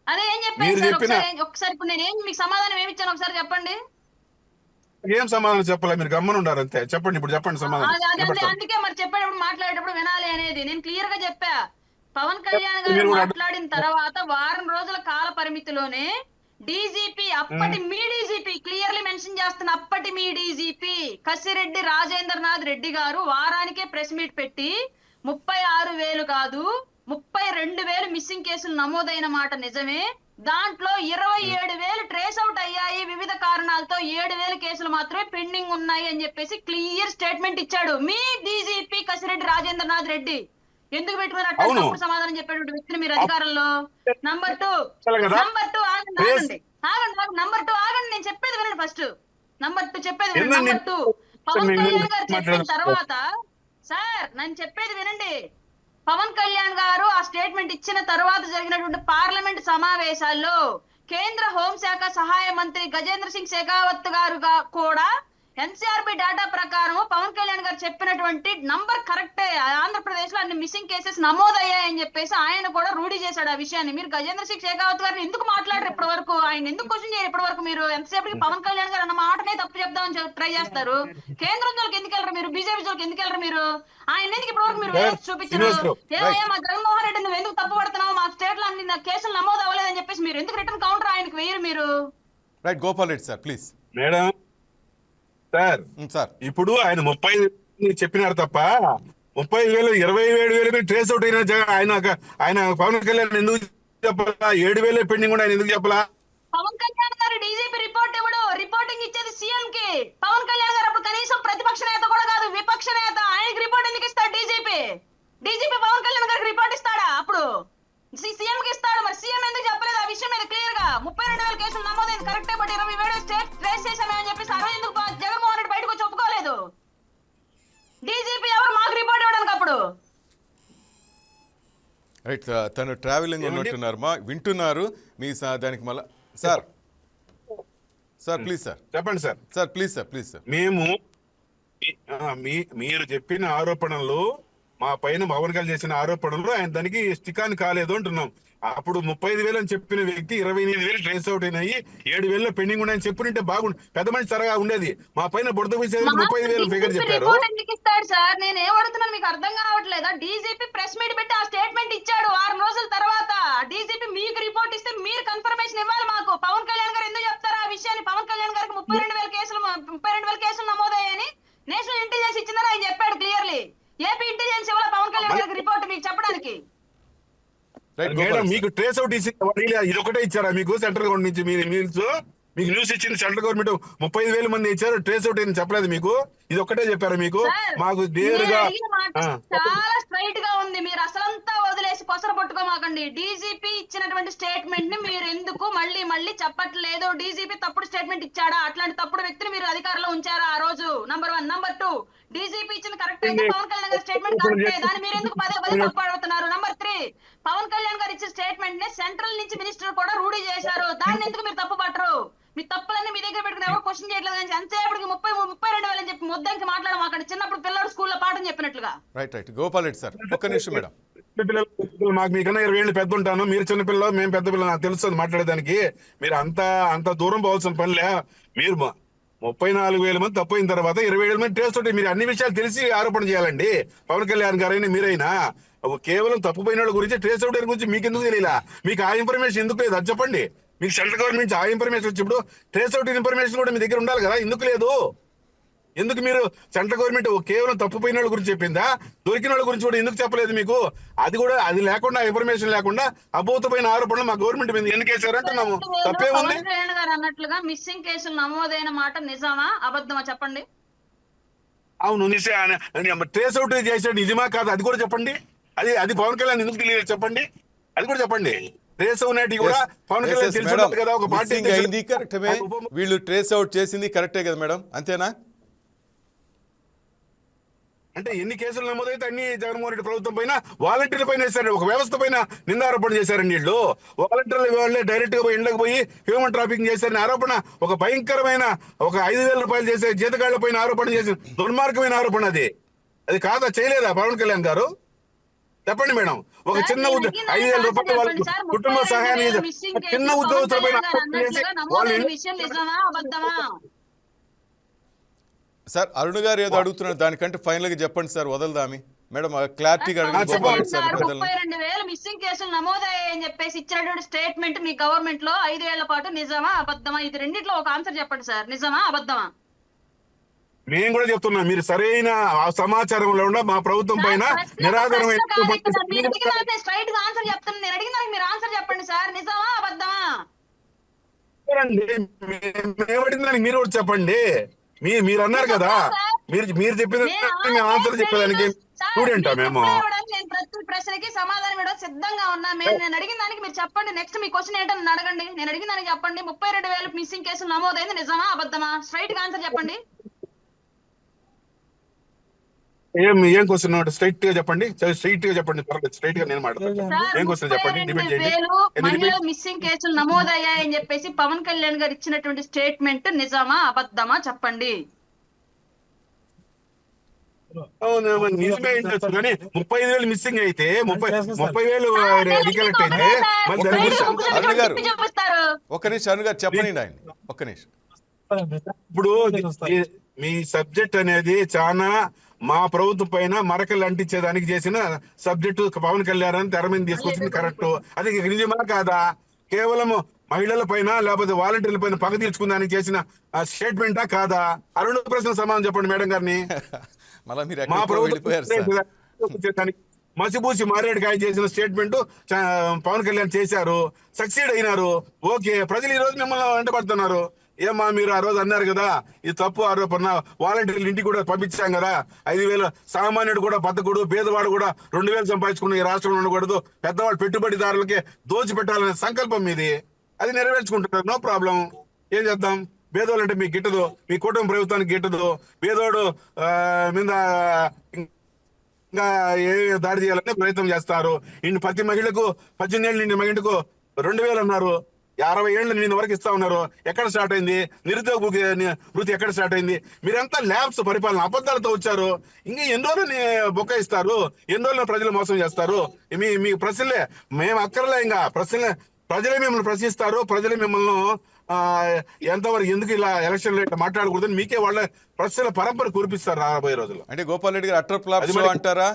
S2: అదే ఏం చెప్పారు ఒకసారి? ఇప్పుడు నేను మీకు సమాధానం ఏమి ఇచ్చాను ఒకసారి చెప్పండి.
S3: ఏం సమాధానం చెప్పాలి? మీరు గమ్మని ఉండారు అంతే. చెప్పండి, ఇప్పుడు చెప్పండి సమాధానం.
S2: అందుకే మరి చెప్పేటప్పుడు మాట్లాడేటప్పుడు వినాలి అనేది నేను క్లియర్ గా చెప్పా. పవన్ కళ్యాణ్ గారు మాట్లాడిన తర్వాత వారం రోజుల కాల పరిమితిలోనే డీజీపీ అప్పటి మీ డీజీపీ క్లియర్లీ మెన్షన్ చేస్తున్న అప్పటి మీ డీజీపీ కసిరెడ్డి రాజేంద్రనాథ్ రెడ్డి గారు వారానికే ప్రెస్ మీట్ పెట్టి 36,000 కాదు 32,000 మిస్సింగ్ కేసులు నమోదైన మాట నిజమే, దాంట్లో 27,000 ట్రేస్ అవుట్ అయ్యాయి, వివిధ కారణాలతో 7,000 కేసులు మాత్రమే పెండింగ్ ఉన్నాయి అని చెప్పేసి క్లియర్ స్టేట్మెంట్ ఇచ్చాడు మీ డీజీపీ కసిరెడ్డి రాజేంద్రనాథ్ రెడ్డి. ఎందుకు పెట్టుకున్నారు అట్లా తప్పుడు సమాధానం చెప్పేటువంటి వ్యక్తిని మీరు అధికారంలో? నంబర్ టూ ఆగండి నేను చెప్పేది వినండి ఫస్ట్. నంబర్ 2 చెప్పేది వినండి. నంబర్ 2 పవన్ కళ్యాణ్ గారు చెప్పిన తర్వాత సార్ నేను చెప్పేది వినండి. పవన్ కళ్యాణ్ గారు ఆ స్టేట్మెంట్ ఇచ్చిన తర్వాత జరిగినటువంటి పార్లమెంట్ సమావేశాల్లో కేంద్ర హోంశాఖ సహాయ మంత్రి గజేంద్ర సింగ్ షెకావత్ గారు కూడా ఎన్సీఆర్బీ డేటా ప్రకారం పవన్ కళ్యాణ్ గారు చెప్పినటువంటి నంబర్ కరెక్టే, ఆంధ్రప్రదేశ్ లో అన్ని మిస్సింగ్ కేసెస్ నమోదయ్యాయని చెప్పేసి ఆయన కూడా రూఢీ చేశాడు ఆ విషయాన్ని. మీరు గజేంద్ర సింగ్ షెకావత్ గారిని ఎందుకు మాట్లాడరు ఇప్పటి వరకు? ఆయన ఎందుకు క్వశ్చన్ చేయరు ఇప్పటి వరకు? మీరు ఎంతసేపటికి పవన్ కళ్యాణ్ గారు అన్న మాటనే తప్పు చెప్దామని ట్రై చేస్తారు. కేంద్రం జోలికి ఎందుకు వెళ్ళరు మీరు? బీజేపీ జోలికి ఎందుకు వెళ్ళరు మీరు? ఆయన ఎందుకు ఇప్పటి వరకు మీరు చూపించారు? ఏమయ్యా మా జగన్మోహన్ రెడ్డి నువ్వు ఎందుకు తప్పు పడుతున్నావు, మా స్టేట్ లో అన్ని కేసులు నమోదు అవ్వలేదని చెప్పేసి మీరు ఎందుకు రిటర్న్ కౌంటర్ ఆయనకు వేయరు మీరు?
S1: Right Gopal Reddy sir please.
S3: Madam sir ఇప్పుడు ఆయన 30 చెప్పినారు తప్ప 30,000 27,000 ట్రేస్ అవుట్ అయిన ఆయన పవన్ కళ్యాణ్ ఎందుకు చెప్పాలా? 7,000 పెండింగ్ కూడా ఆయన ఎందుకు చెప్పాలా?
S2: పవన్ కళ్యాణ్ గారు డీజీపీ రిపోర్ట్ ఇవ్వడు, రిపోర్టింగ్ ఇచ్చేది సీఎం కి. పవన్ కళ్యాణ్ గారు అప్పుడు కనీసం ప్రతిపక్ష నేత కూడా కాదు, విపక్ష నేత. ఆయనకి రిపోర్ట్ ఎందుకు ఇస్తాడు డీజీపీ? డీజీపీ పవన్ కళ్యాణ్ గారికి రిపోర్ట్ ఇస్తాడా? అప్పుడు సీఎం కి ఇస్తాడు. మరి సీఎం ఎందుకు చెప్పలేదు ఆ విషయం మీద క్లియర్ గా? 32,000 కేసులు నమోదైంది కరెక్టే, బట్ 27 స్టేట్ ట్రేస్ చేశామని చెప్పేసి ఆ రోజు ఎందుకు జగన్మోహన్ రెడ్డి బయటకు వచ్చి ఒప్పుకోలేదు? డీజీపీ ఎవరు మాకు రిపోర్ట్ ఇవ్వడానికి అప్పుడు?
S1: రైట్ తను ట్రావెలింగ్ ఉన్నట్టున్నారు మా వింటున్నారు మీ దానికి మళ్ళా సార్ ప్లీజ్ సార్
S3: చెప్పండి
S1: సార్ ప్లీజ్ సార్
S3: మేము మీరు చెప్పిన ఆరోపణలు మా పైన పవన్ కళ్యాణ్ చేసిన ఆరోపణలు ఆయన దానికి స్టికాన్ కాలేదు అంటున్నాం. అప్పుడు 35,000 అని చెప్పిన వ్యక్తి 28,000 ట్రేస్ అవుట్ అయినాయి, 7,000 పెండింగ్ ఉన్నాయని చెప్పుంటే బాగుండు, పెద్ద మనిషి తరగా ఉండేది. మా పైన బుడత వేసేది 35,000 ఫిగర్ చెప్పారు.
S2: ఎందుకు ఇస్తాడు సార్? నేను ఏమడుతున్నాను మీకు అర్థం కావట్లేదా? డీజీపీ ప్రెస్ మీట్ పెట్టి ఆ స్టేట్మెంట్ ఇచ్చాడు 6 రోజుల తర్వాత. డీజీపీ మీకు రిపోర్ట్ ఇస్తే మీరు కన్ఫర్మేషన్ ఇవ్వాలి మాకు. పవన్ కళ్యాణ్ గారు ఎందుకు చెప్తారా ఆ విషయాన్ని? పవన్ కళ్యాణ్ గారికి 32,000 కేసులు నమోదయ్యాయని నేషనల్ ఇంటెలిజెన్స్ ఇచ్చిందని ఆయన చెప్పాడు క్లియర్లీ. ఏపీ ఇంటెలిజెన్స్ ఇవ్వాలి పవన్ కళ్యాణ్ గారికి రిపోర్ట్ మీకు చెప్పడానికి.
S3: మీకు ట్రేస్ అవుట్ ఇది ఒకటే ఇచ్చారా మీకు? సెంట్రల్ గవర్నమెంట్ నుంచి మీకు న్యూస్ ఇచ్చింది సెంట్రల్ గవర్నమెంట్ 35,000 మంది ఇచ్చారు, ట్రేస్ అవుట్ అని చెప్పలేదు మీకు? ఇది ఒక్కటే చెప్పారా మీకు? మాకు నేరుగా
S2: చాలా స్ట్రైట్ గా ఉంది. మీరు అసలంతా వదిలేసి కొసర పట్టుకోమాకండి. డీజీపీ ఇచ్చినటువంటి స్టేట్మెంట్ ని మీరు ఎందుకు మళ్ళీ చెప్పట్లేదు? డీజీపీ తప్పుడు స్టేట్మెంట్ ఇచ్చాడా? అట్లాంటి తప్పుడు వ్యక్తిని మీరు అధికారంలో ఉంచారా ఆ రోజు? నంబర్ 1. నంబర్ 2, డీజీపీ ఇచ్చింది కరెక్ట్ అయితే పవన్ కళ్యాణ్ గారి స్టేట్మెంట్ కరెక్టే, దాన్ని మీరు ఎందుకు పదే తప్పు అడుగుతున్నారు? నంబర్ 3, పవన్ కళ్యాణ్ గారు ఇచ్చిన స్టేట్మెంట్ ని సెంట్రల్ నుంచి మినిస్టర్ కూడా రూఢీ చేశారు, దాన్ని ఎందుకు మీరు తప్పు పట్టరు? మీ తప్పులన్నీ మీ దగ్గర పెట్టుకుని ఎవరు క్వశ్చన్ చేయట్లేదు కానీ అంతసేపటికి 32,000 అని చెప్పి ముద్దంకి మాట్లాడమాకండి, చిన్నప్పుడు పిల్లలు స్కూల్లో పాఠం చెప్పినట్లుగా.
S1: రైట్ గోపాల్ రెడ్డి సార్ ఒక్క నిమిషం మేడం.
S3: మాకు మీకన్నా 20 ఏళ్ళు పెద్ద ఉంటాను, మీరు చిన్నపిల్లలు మేము పెద్ద పిల్లలు, నాకు తెలుస్తుంది మాట్లాడేదానికి. మీరు అంత దూరం పోవాల్సిన పనిలే. మీరు 34,000 మంది తప్పు అయిన తర్వాత 27,000 మంది ట్రేస్ అవుట్. మీరు అన్ని విషయాలు తెలిసి ఆరోపణ చేయాలండి. పవన్ కళ్యాణ్ గారైనా మీరైనా కేవలం తప్పుపోయిన వాళ్ళ గురించి ట్రేస్ అవుట్ గురించి మీకు ఎందుకు తెలియలా? మీకు ఆ ఇన్ఫర్మేషన్ ఎందుకు లేదు అది చెప్పండి. మీకు సెంట్రల్ గవర్నమెంట్ ఆ ఇన్ఫర్మేషన్ వచ్చినప్పుడు ట్రేస్ అవుట్ ఇన్ఫర్మేషన్ కూడా మీ దగ్గర ఉండాలి కదా, ఎందుకు లేదు? ఎందుకు మీరు సెంట్రల్ గవర్నమెంట్ కేవలం తప్పుపోయిన వాళ్ళ గురించి చెప్పిందా? దొరికిన వాళ్ళ గురించి కూడా ఎందుకు చెప్పలేదు మీకు? అది లేకుండా ఇన్ఫర్మేషన్ లేకుండా అభూతమైన ఆరోపణలు మా గవర్నమెంట్ మీద ఎందుకు వేశారు అంటున్నాము. తప్పేముంది?
S2: అన్నట్లుగా మిస్సింగ్ కేసులు నమోదైన మాట నిజమా అబద్ధమా చెప్పండి.
S3: అవును ట్రేస్ అవుట్ చేసాడు, నిజమా కాదు అది కూడా చెప్పండి. అది పవన్ కళ్యాణ్ ఎందుకు తెలియదు చెప్పండి, అది కూడా చెప్పండి. ట్రేస్ అవునట్టు కూడా పవన్ కళ్యాణ్ తెలిసి కదా ఒక పార్టీ
S1: అయింది కరెక్టే, వీళ్ళు ట్రేస్ అవుట్ చేసింది కరెక్టే కదా మేడం, అంతేనా?
S3: అంటే ఎన్ని కేసులు నమోదైతే అన్ని జగన్మోహన్ రెడ్డి ప్రభుత్వం పైన వాలంటీర్ల పైన వేశారు, ఒక వ్యవస్థ పైన నిందారోపణ చేశారండి వీళ్ళు. వాలంటీర్ల వాళ్ళే డైరెక్ట్ గా పోయి ఇండ్లకు పోయి హ్యూమన్ ట్రాఫికింగ్ చేశారని ఆరోపణ, ఒక భయంకరమైన ఒక 5,000 రూపాయలు చేసే జీతగాళ్ల పైన ఆరోపణ చేసిన దుర్మార్గమైన ఆరోపణ. అది కాదా? చేయలేదా పవన్ కళ్యాణ్ గారు? చెప్పండి మేడం. ఒక చిన్న 5,000 రూపాయలు వాళ్ళ కుటుంబ సహాయాన్ని చిన్న ఉద్యోగస్తుల పైన
S1: సార్ అరుణ్ గారు ఏదో అడుగుతున్నారు, దానికంటే ఫైనల్ గా చెప్పండి సార్, వదలదామి. మేడం క్లారిటీగా అడిగింది
S3: చెప్పండి.
S1: గోపాల్ రెడ్డి సార్ పెద్దల్ని.
S2: 32,000 మిస్సింగ్ కేసులు నమోదయ్యాయని చెప్పేసి ఇచ్చినటువంటి స్టేట్మెంట్ మీ గవర్నమెంట్ లో 5 ఏళ్ల పాటు నిజమా అబద్ధమా? ఇది రెండిట్లో ఒక ఆన్సర్ చెప్పండి సార్, నిజమా అబద్ధమా?
S3: మేము కూడా చెప్తున్నాం, మీరు సరైన ఆ సమాచారంలో ఉన్న మా ప్రభుత్వం పైన నిరాధారమైన
S2: స్ట్రైట్ గా ఆన్సర్ చెప్తాను. నేను అడిగిన దానికి మీరు ఆన్సర్ చెప్పండి సార్, నిజమా అబద్ధమా?
S3: మేము అడిగిన దానికి మీరు కూడా చెప్పండి. మీరు అన్నారు కదా, మీరు చెప్పిన మేము ఆన్సర్ చెప్పేదానికి స్టూడెంటా మేము?
S2: నేను ప్రతి ప్రశ్నకి సమాధానం ఇవ్వడం సిద్ధంగా ఉన్నా. నేను అడిగిన దానికి మీరు చెప్పండి. నెక్స్ట్ మీ క్వశ్చన్ ఏంటో నన్ను అడగండి. నేను అడిగిన దానికి చెప్పండి. 32,000 మిస్సింగ్ కేసులు నమోదైంది, నిజమా అబద్ధమా? స్ట్రైట్ గా ఆన్సర్ చెప్పండి.
S3: ఏం క్వశ్చన్ స్ట్రైట్ గా చెప్పండి, స్ట్రైట్ గా చెప్పండి, స్ట్రైట్ గా నేను మాట్లాడతాను. ఏం క్వశ్చన్ చెప్పండి, డిబేట్ చేయండి.
S2: మహిళల మిస్సింగ్ కేసులు నమోదయ్యాయని చెప్పేసి పవన్ కళ్యాణ్ గారు ఇచ్చినటువంటి స్టేట్మెంట్ నిజమా అబద్ధమా చెప్పండి.
S3: నిజమే ఉండొచ్చు కానీ 35,000 మిస్సింగ్ అయితే 30,000 రికలెక్ట్ అయితే
S1: అరుణ్ గారు ఒక్క నిమిషం, అరుణ్ గారు చెప్పండి ఆయన ఒక్క నిమిషం.
S3: ఇప్పుడు మీ సబ్జెక్ట్ అనేది చాలా మా ప్రభుత్వం పైన మరకలు అంటించేదానికి చేసిన సబ్జెక్టు. పవన్ కళ్యాణ్ తెర మీద తీసుకొచ్చింది కరెక్ట్. అది నిజమా కాదా? కేవలం మహిళల పైన లేకపోతే వాలంటీర్ల పైన పగ తీర్చుకున్నానికి చేసిన స్టేట్మెంటా కాదా? ఆ రెండు ప్రశ్న సమాధానం చెప్పండి మేడం గారిని. మా ప్రభుత్వం మసిబూసి మారేడుకాయ చేసిన స్టేట్మెంట్ పవన్ కళ్యాణ్ చేశారు, సక్సీడ్ అయినారు. ఓకే, ప్రజలు ఈ రోజు మిమ్మల్ని వెంటబడుతున్నారు. ఏమా మీరు ఆ రోజు అన్నారు కదా ఇది తప్పు ఆరోపణ, వాలంటీర్లు ఇంటికి కూడా పంపించాం కదా, 5,000 సామాన్యుడు కూడా బతకుడు, పేదవాడు కూడా 2,000 సంపాదించుకున్న ఈ రాష్ట్రంలో ఉండకూడదు, పెద్దవాడు పెట్టుబడిదారులకే దోచి పెట్టాలనే సంకల్పం మీది. అది నెరవేర్చుకుంటున్నారు, నో ప్రాబ్లం. ఏం చేద్దాం? పేదోళ్ళు అంటే మీకు గిట్టదు, మీ కుటుంబ ప్రభుత్వానికి గిట్టదు. పేదోడు మీద ఇంకా ఏ దాడి చేయాలని ప్రయత్నం చేస్తారు. ప్రతి మహిళకు 18 ఏళ్ళు నిండిన మహిళకు 2,000 అన్నారు. 50 ఏళ్ళు నిన్న వరకు ఇస్తా ఉన్నారు. ఎక్కడ స్టార్ట్ అయింది? నిరుద్యోగ వృత్తి ఎక్కడ స్టార్ట్ అయింది? మీరంతా ల్యాబ్స్ పరిపాలన అబద్ధాలతో వచ్చారు. ఇంకా ఎన్ని రోజులు బొక్క ఇస్తారు? ఎన్ని రోజులు ప్రజలు మోసం చేస్తారు? మీ ప్రశ్నలే మేము అక్కర్లే. ఇంకా ప్రజలే మిమ్మల్ని ప్రశ్నిస్తారు. ప్రజలే మిమ్మల్ని ఎంతవరకు ఎందుకు ఇలా ఎలక్షన్ ఇట్లా మాట్లాడకూడదని మీకే వాళ్ళ ప్రశ్నల పరంపర కురిపిస్తారు రాబోయే రోజుల్లో.
S1: అంటే గోపాల్ రెడ్డి గారు అటర్ ఫ్లాప్ షో అంటారా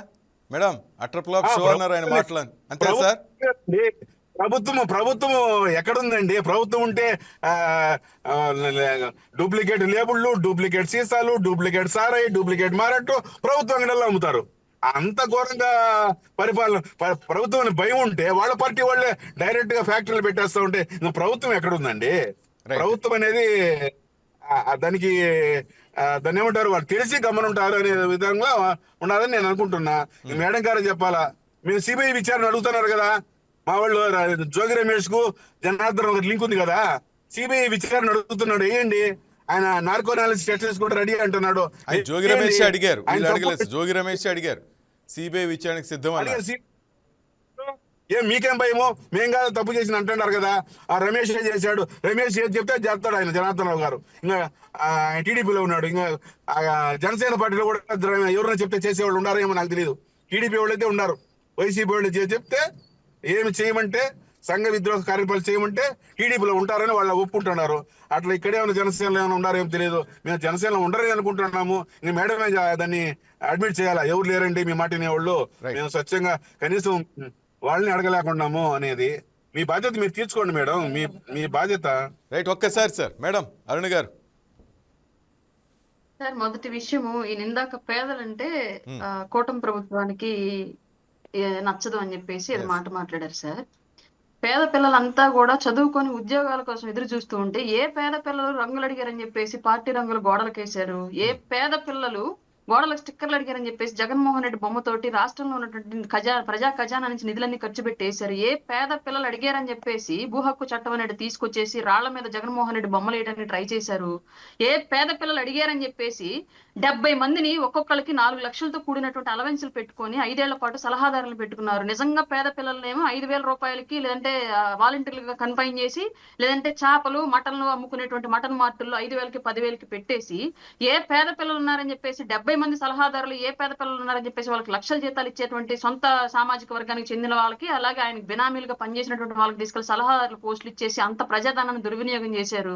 S1: మేడం? అటర్ ఫ్లాప్ షో అన్నారు ఆయన మాట్లాడి, అంతే సార్?
S3: ప్రభుత్వం ఎక్కడుందండి? ప్రభుత్వం ఉంటే డూప్లికేట్ లేబుళ్ళు, డూప్లికేట్ సీసాలు, డూప్లికేట్ సారాయి, డూప్లికేట్ మారట్టు ప్రభుత్వం అంగడల్లో అమ్ముతారు. అంత ఘోరంగా పరిపాలన. ప్రభుత్వం భయం ఉంటే వాళ్ళ పార్టీ వాళ్ళే డైరెక్ట్ గా ఫ్యాక్టరీలు పెట్టేస్తా ఉంటే ఇంకా ప్రభుత్వం ఎక్కడుందండి? ప్రభుత్వం అనేది దాన్ని ఏమంటారు, వాళ్ళు తెలిసి గమనుంటారు అనే విధంగా ఉండాలని నేను అనుకుంటున్నా. మేడం గారు చెప్పాలా? మీరు సిబిఐ విచారణ అడుగుతున్నారు కదా, మా వాళ్ళు జోగి రమేష్ కు జనార్దన్ ఒక లింక్ ఉంది కదా, సిబిఐ విచారణ అడుగుతున్నాడు. వేయండి. ఆయన నార్కో అనాలిసిస్ టెస్ట్ కూడా రెడీ అంటున్నాడు.
S1: జోగి రమేష్ అడిగారు, జోగి రమేష్ అడిగారు సిబిఐ విచారణకు సిద్ధం అన్నారు.
S3: ఏం మీకేం భయమో? మేం కాదు తప్పు చేసిన అంటున్నారు కదా. ఆ రమేష్ ఏం చేశాడు? రమేష్ ఏం చెప్తే చేస్తాడు ఆయన. జనార్దన్ రావు గారు ఇంకా టీడీపీలో ఉన్నాడు. ఇంకా జనసేన పార్టీలో కూడా ఎవరైనా చెప్తే చేసేవాళ్ళు ఉన్నారేమో నాకు తెలియదు. టీడీపీ వాళ్ళు అయితే ఉన్నారు. వైసీపీ వాళ్ళు చెప్తే ఏమి చేయమంటే సంఘ విద్రోహ కార్యక్రమాలు చేయమంటే టీడీపీలో ఉంటారని వాళ్ళు ఒప్పుకుంటున్నారు. అట్లా ఇక్కడే ఉన్న జనసేనలో ఏమైనా ఉన్నారేమో తెలియదు. మేము జనసేనలో ఉండరని అనుకుంటున్నాము. ఇంక మేడమే దాన్ని అడ్మిట్ చేయాలా? ఎవరు లేరండి మీ మాట వినేవాళ్ళు, మేము స్వచ్ఛంగా కనీసం వాళ్ళని అడగలేకున్నాము అనేది. మీ బాధ్యత మీరు తీర్చుకోండి మేడం, మీ బాధ్యత.
S1: రైట్, ఒక్కసారి సార్. మేడం అరుణ్ గారు.
S2: సార్, మొదటి విషయము ఈ నిందాక పేదలంటే కూటమి ప్రభుత్వానికి నచ్చదు అని చెప్పేసి అది మాట మాట్లాడారు సార్. పేద పిల్లలంతా కూడా చదువుకొని ఉద్యోగాల కోసం ఎదురు చూస్తూ ఉంటే ఏ పేద పిల్లలు రంగులు అడిగారని చెప్పేసి పార్టీ రంగులు గోడలకేశారు? ఏ పేద పిల్లలు గోడలకు స్టిక్కర్లు అడిగారని చెప్పేసి జగన్మోహన్ రెడ్డి బొమ్మతోటి రాష్ట్రంలో ఉన్నటువంటి ప్రజా ఖజానా నుంచి నిధులన్నీ ఖర్చు పెట్టేశారు? ఏ పేద పిల్లలు అడిగారని చెప్పేసి భూ హక్కు చట్టం అనేది తీసుకొచ్చేసి రాళ్ల మీద జగన్మోహన్ రెడ్డి బొమ్మలు వేయడానికి ట్రై చేశారు? ఏ పేద పిల్లలు అడిగారని చెప్పేసి 70 మందిని ఒక్కొక్కరికి 4 లక్షలతో కూడినటువంటి అలవెన్సులు పెట్టుకొని 5 ఏళ్ల పాటు సలహాదారులు పెట్టుకున్నారు. నిజంగా పేద పిల్లలనేమో 5,000 రూపాయలకి లేదంటే వాలంటీర్లుగా కన్ఫైన్ చేసి, లేదంటే చేపలు మటన్లు అమ్ముకునేటువంటి మటన్ మార్టుల్లో 5,000కి 10,000కి పెట్టేసి, ఏ పేద పిల్లలు ఉన్నారని చెప్పేసి 70 మంది సలహాదారులు ఏ పేద పిల్లలు ఉన్నారని చెప్పేసి వాళ్ళకి లక్షల జీతాలు ఇచ్చేటువంటి సొంత సామాజిక వర్గానికి చెందిన వాళ్ళకి, అలాగే ఆయనకు బినామీలుగా పనిచేసినటువంటి వాళ్ళకి తీసుకెళ్లి సలహాదారులు పోస్టులు ఇచ్చేసి అంత ప్రజాధనాన్ని దుర్వినియోగం చేశారు.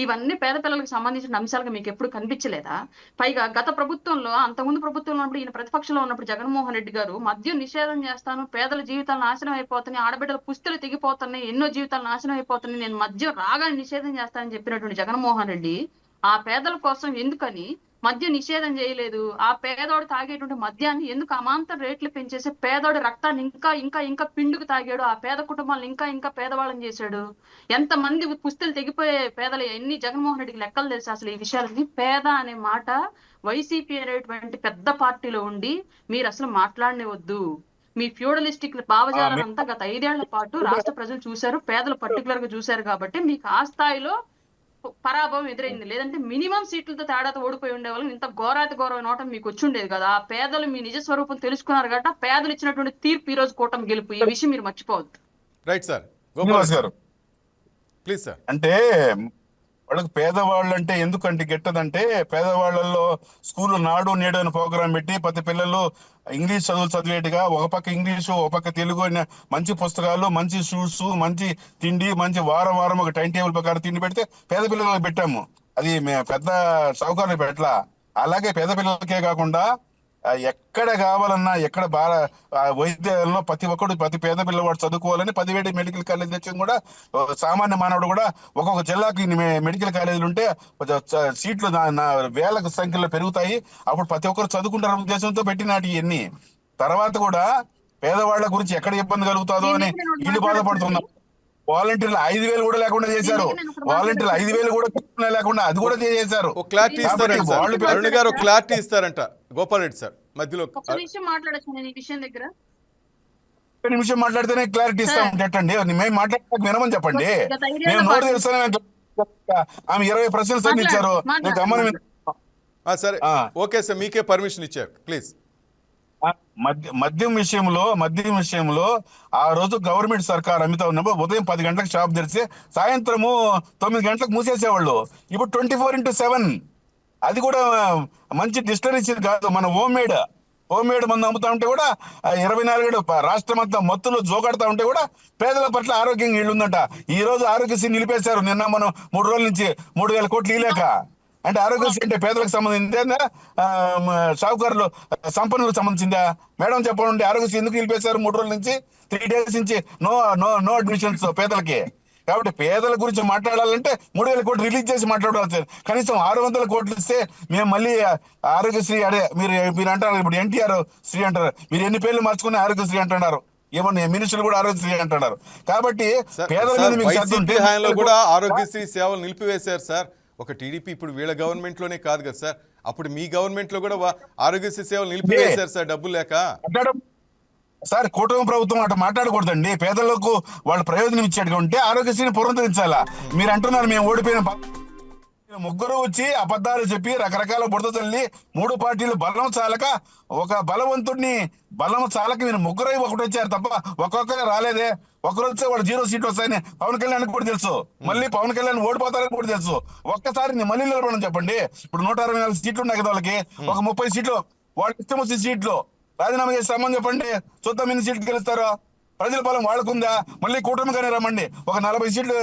S2: ఇవన్నీ పేద పిల్లలకు సంబంధించిన అంశాలుగా మీకు ఎప్పుడు కనిపించలేదా? పైగా పైగా గత ప్రభుత్వంలో అంతకుముందు ప్రభుత్వంలో ఉన్నప్పుడు ఈయన ప్రతిపక్షంలో ఉన్నప్పుడు జగన్మోహన్ రెడ్డి గారు మద్యం నిషేధం చేస్తాను, పేదల జీవితాలు నాశనం అయిపోతున్నాయి, ఆడబిడ్డల పుస్తులు తెగిపోతున్నాయి, ఎన్నో జీవితాలు నాశనం అయిపోతున్నాయి, నేను మద్యం రాగానే నిషేధం చేస్తానని చెప్పినటువంటి జగన్మోహన్ రెడ్డి ఆ పేదల కోసం ఎందుకని మద్యం నిషేధం చేయలేదు? ఆ పేదోడు తాగేటువంటి మద్యాన్ని ఎందుకు అమాంతం రేట్లు పెంచేసి పేదోడి రక్తాన్ని ఇంకా ఇంకా ఇంకా పిండుకు తాగాడు? ఆ పేద కుటుంబాలను ఇంకా ఇంకా పేదవాళ్ళని చేశాడు. ఎంతమంది పుస్తులు తెగిపోయే పేదలు ఎన్ని జగన్మోహన్ రెడ్డికి లెక్కలు తెలుసు అసలు ఈ విషయాలకి? పేద అనే మాట వైసీపీ అనేటువంటి పెద్ద పార్టీలో ఉండి మీరు అసలు మాట్లాడనివద్దు. మీ ఫ్యూడలిస్టిక్ భావజాలం అంతా గత 5 ఏళ్ల పాటు రాష్ట్ర ప్రజలు చూశారు, పేదలు పర్టికులర్ గా చూశారు. కాబట్టి మీకు ఆ స్థాయిలో పరాభవం ఎదురైంది. లేదంటే మినిమం సీట్లతో తేడాతో ఓడిపోయి ఉండేవాళ్ళు. ఇంత ఘోరాతి ఘోరమైన నోటం మీకు వచ్చి ఉండేది కదా. ఆ పేదలు మీ నిజ స్వరూపం తెలుసుకున్నారు కాబట్టి ఆ పేదలు ఇచ్చినటువంటి తీర్పు ఈ రోజు కూటమి గెలుపు. ఈ విషయం మీరు మర్చిపోవద్దు.
S1: Right sir.
S3: శ్రీనివాస్ గారు,
S1: ప్లీజ్ సార్.
S3: అంటే వాళ్ళకి పేదవాళ్ళు అంటే ఎందుకంటే గెట్టదంటే, పేదవాళ్ళల్లో స్కూల్లో నాడు నేడు అని ప్రోగ్రాం పెట్టి ప్రతి పిల్లలు ఇంగ్లీష్ చదువులు చదివేట్టుగా, ఒక పక్క ఇంగ్లీషు ఒక పక్క తెలుగు అనే మంచి పుస్తకాలు, మంచి షూస్, మంచి తిండి, మంచి వారం వారం ఒక టైం టేబుల్ ప్రకారం తిండి పెడితే పేద పిల్లలకు పెట్టాము. అది పెద్ద సౌకర్యం పెట్టలా. అలాగే పేద పిల్లలకే కాకుండా ఎక్కడ కావాలన్నా ఎక్కడ బాగా వైద్యంలో ప్రతి పేద పిల్లవాడు చదువుకోవాలని 10,000 మెడికల్ కాలేజ్ తెచ్చింది కూడా. సామాన్య మానవుడు కూడా ఒక్కొక్క జిల్లాకి మెడికల్ కాలేజీలు ఉంటే సీట్లు వేల సంఖ్యలో పెరుగుతాయి. అప్పుడు ప్రతి ఒక్కరు చదువుకుంటారు ఉద్దేశంతో పెట్టినాటి ఇవన్నీ. తర్వాత కూడా పేదవాళ్ల గురించి ఎక్కడ ఇబ్బంది కలుగుతుందో అని ఇల్లు బాధపడుతున్నారు. వాలంటీర్లు 5,000 కూడా లేకుండా చేశారు. వాలంటీర్లు 5,000 కూడా లేకుండా అది కూడా చేశారు.
S1: క్లారిటీ ఇస్తారంట అరుణ్ గారు, క్లారిటీ ఇస్తారంట గోపాల్ రెడ్డి సార్. మధ్యలో
S2: మాట్లాడచ్చు నేను ఈ విషయం దగ్గర.
S3: ఒక్క నిమిషం మాట్లాడితేనే క్లారిటీ ఇస్తాం. ఎట్టండి మేము మాట్లాడక వినమని చెప్పండి. మేము నోరు తెలుస్తానే ఆమె 20 ప్రశ్నలు సంధించారు.
S1: సరే ఓకే సార్, మీకే పర్మిషన్ ఇచ్చారు. ప్లీజ్.
S3: మద్యం విషయంలో ఆ రోజు గవర్నమెంట్ సర్కార్ అమితా ఉన్నప్పుడు ఉదయం 10 గంటలకు షాప్ తెరిచి సాయంత్రము 9 గంటలకు మూసేసేవాళ్ళు. ఇప్పుడు 24/7. అది కూడా మంచి డిస్టరీస్ కాదు, మన హోమ్ మేడ్ మందు అమ్ముతా ఉంటే కూడా 24 రాష్ట్రం అంతా మత్తులో జోగాడుతా ఉంటే కూడా పేదల పట్ల ఆరోగ్యంగా ఇల్లుందంట. ఈ రోజు ఆరోగ్యశ్రీ నిలిపేశారు. నిన్న మనం 3 రోజుల నుంచి 3,000 కోట్లు ఇలేక. అంటే ఆరోగ్యశ్రీ అంటే పేదలకు సంబంధించిందా, షావుకారులు సంపన్నులకు సంబంధించిందా? మేడం చెప్పండి, ఆరోగ్యశ్రీ ఎందుకు నిలిపేశారు 3 రోజుల నుంచి? 3 days నుంచి నో అడ్మిషన్స్ పేదలకి. కాబట్టి పేదల గురించి మాట్లాడాలంటే 3,000 కోట్లు రిలీజ్ చేసి మాట్లాడాలి. కనీసం 600 కోట్లు ఇస్తే మేము మళ్ళీ ఆరోగ్యశ్రీ మీరు అంటారు. ఇప్పుడు ఎన్టీఆర్ శ్రీ అంటారు, మీరు ఎన్ని పేర్లు మార్చుకుని ఆరోగ్యశ్రీ అంటున్నారు. ఏమన్నా మినిస్టర్లు కూడా ఆరోగ్యశ్రీ అంటున్నారు. కాబట్టి పేదల మీద మీకు
S1: కూడా ఆరోగ్యశ్రీ సేవలు నిలిపివేశారు సార్. ఒక టీడీపీ ఇప్పుడు వీళ్ళ గవర్నమెంట్ లోనే కాదు కదా సార్, అప్పుడు మీ గవర్నమెంట్ లో కూడా ఆరోగ్యశ్రీ సేవలు నిలిపివేశారు సార్ డబ్బులు లేక.
S3: సార్ కూటమి ప్రభుత్వం అటు మాట్లాడకూడదండి. పేదలకు వాళ్ళ ప్రయోజనం ఇచ్చేట్టుగా ఉంటే ఆరోగ్యశ్రీని పునరుద్ధరించాలా. మీరు అంటున్నారు మేము ఓడిపోయిన. ముగ్గురు వచ్చి అబద్ధాలు చెప్పి రకరకాల బుడత తల్లి 3 పార్టీలు బలం చాలక మీరు ముగ్గురు ఒకటి వచ్చారు తప్ప ఒక్కొక్కరు రాలేదే. ఒకరు వస్తే వాళ్ళు 0 సీట్లు వస్తాయని పవన్ కళ్యాణ్ కూడా తెలుసు. మళ్ళీ పవన్ కళ్యాణ్ ఓడిపోతారని కూడా తెలుసు. ఒక్కసారి మళ్ళీ నిలబడని చెప్పండి. ఇప్పుడు 164 సీట్లు ఉన్నాయి కదా వాళ్ళకి. ఒక 30 సీట్లు వాళ్ళకి ఇష్టం వచ్చిన సీట్లు రాజీనామా చేస్తామని చెప్పండి. చూద్దాం ఎన్ని సీట్లు గెలుస్తారో. ప్రజల బలం వాళ్ళకుందా? మళ్ళీ కూటమిగానే రమ్మండి. ఒక 40 సీట్లు.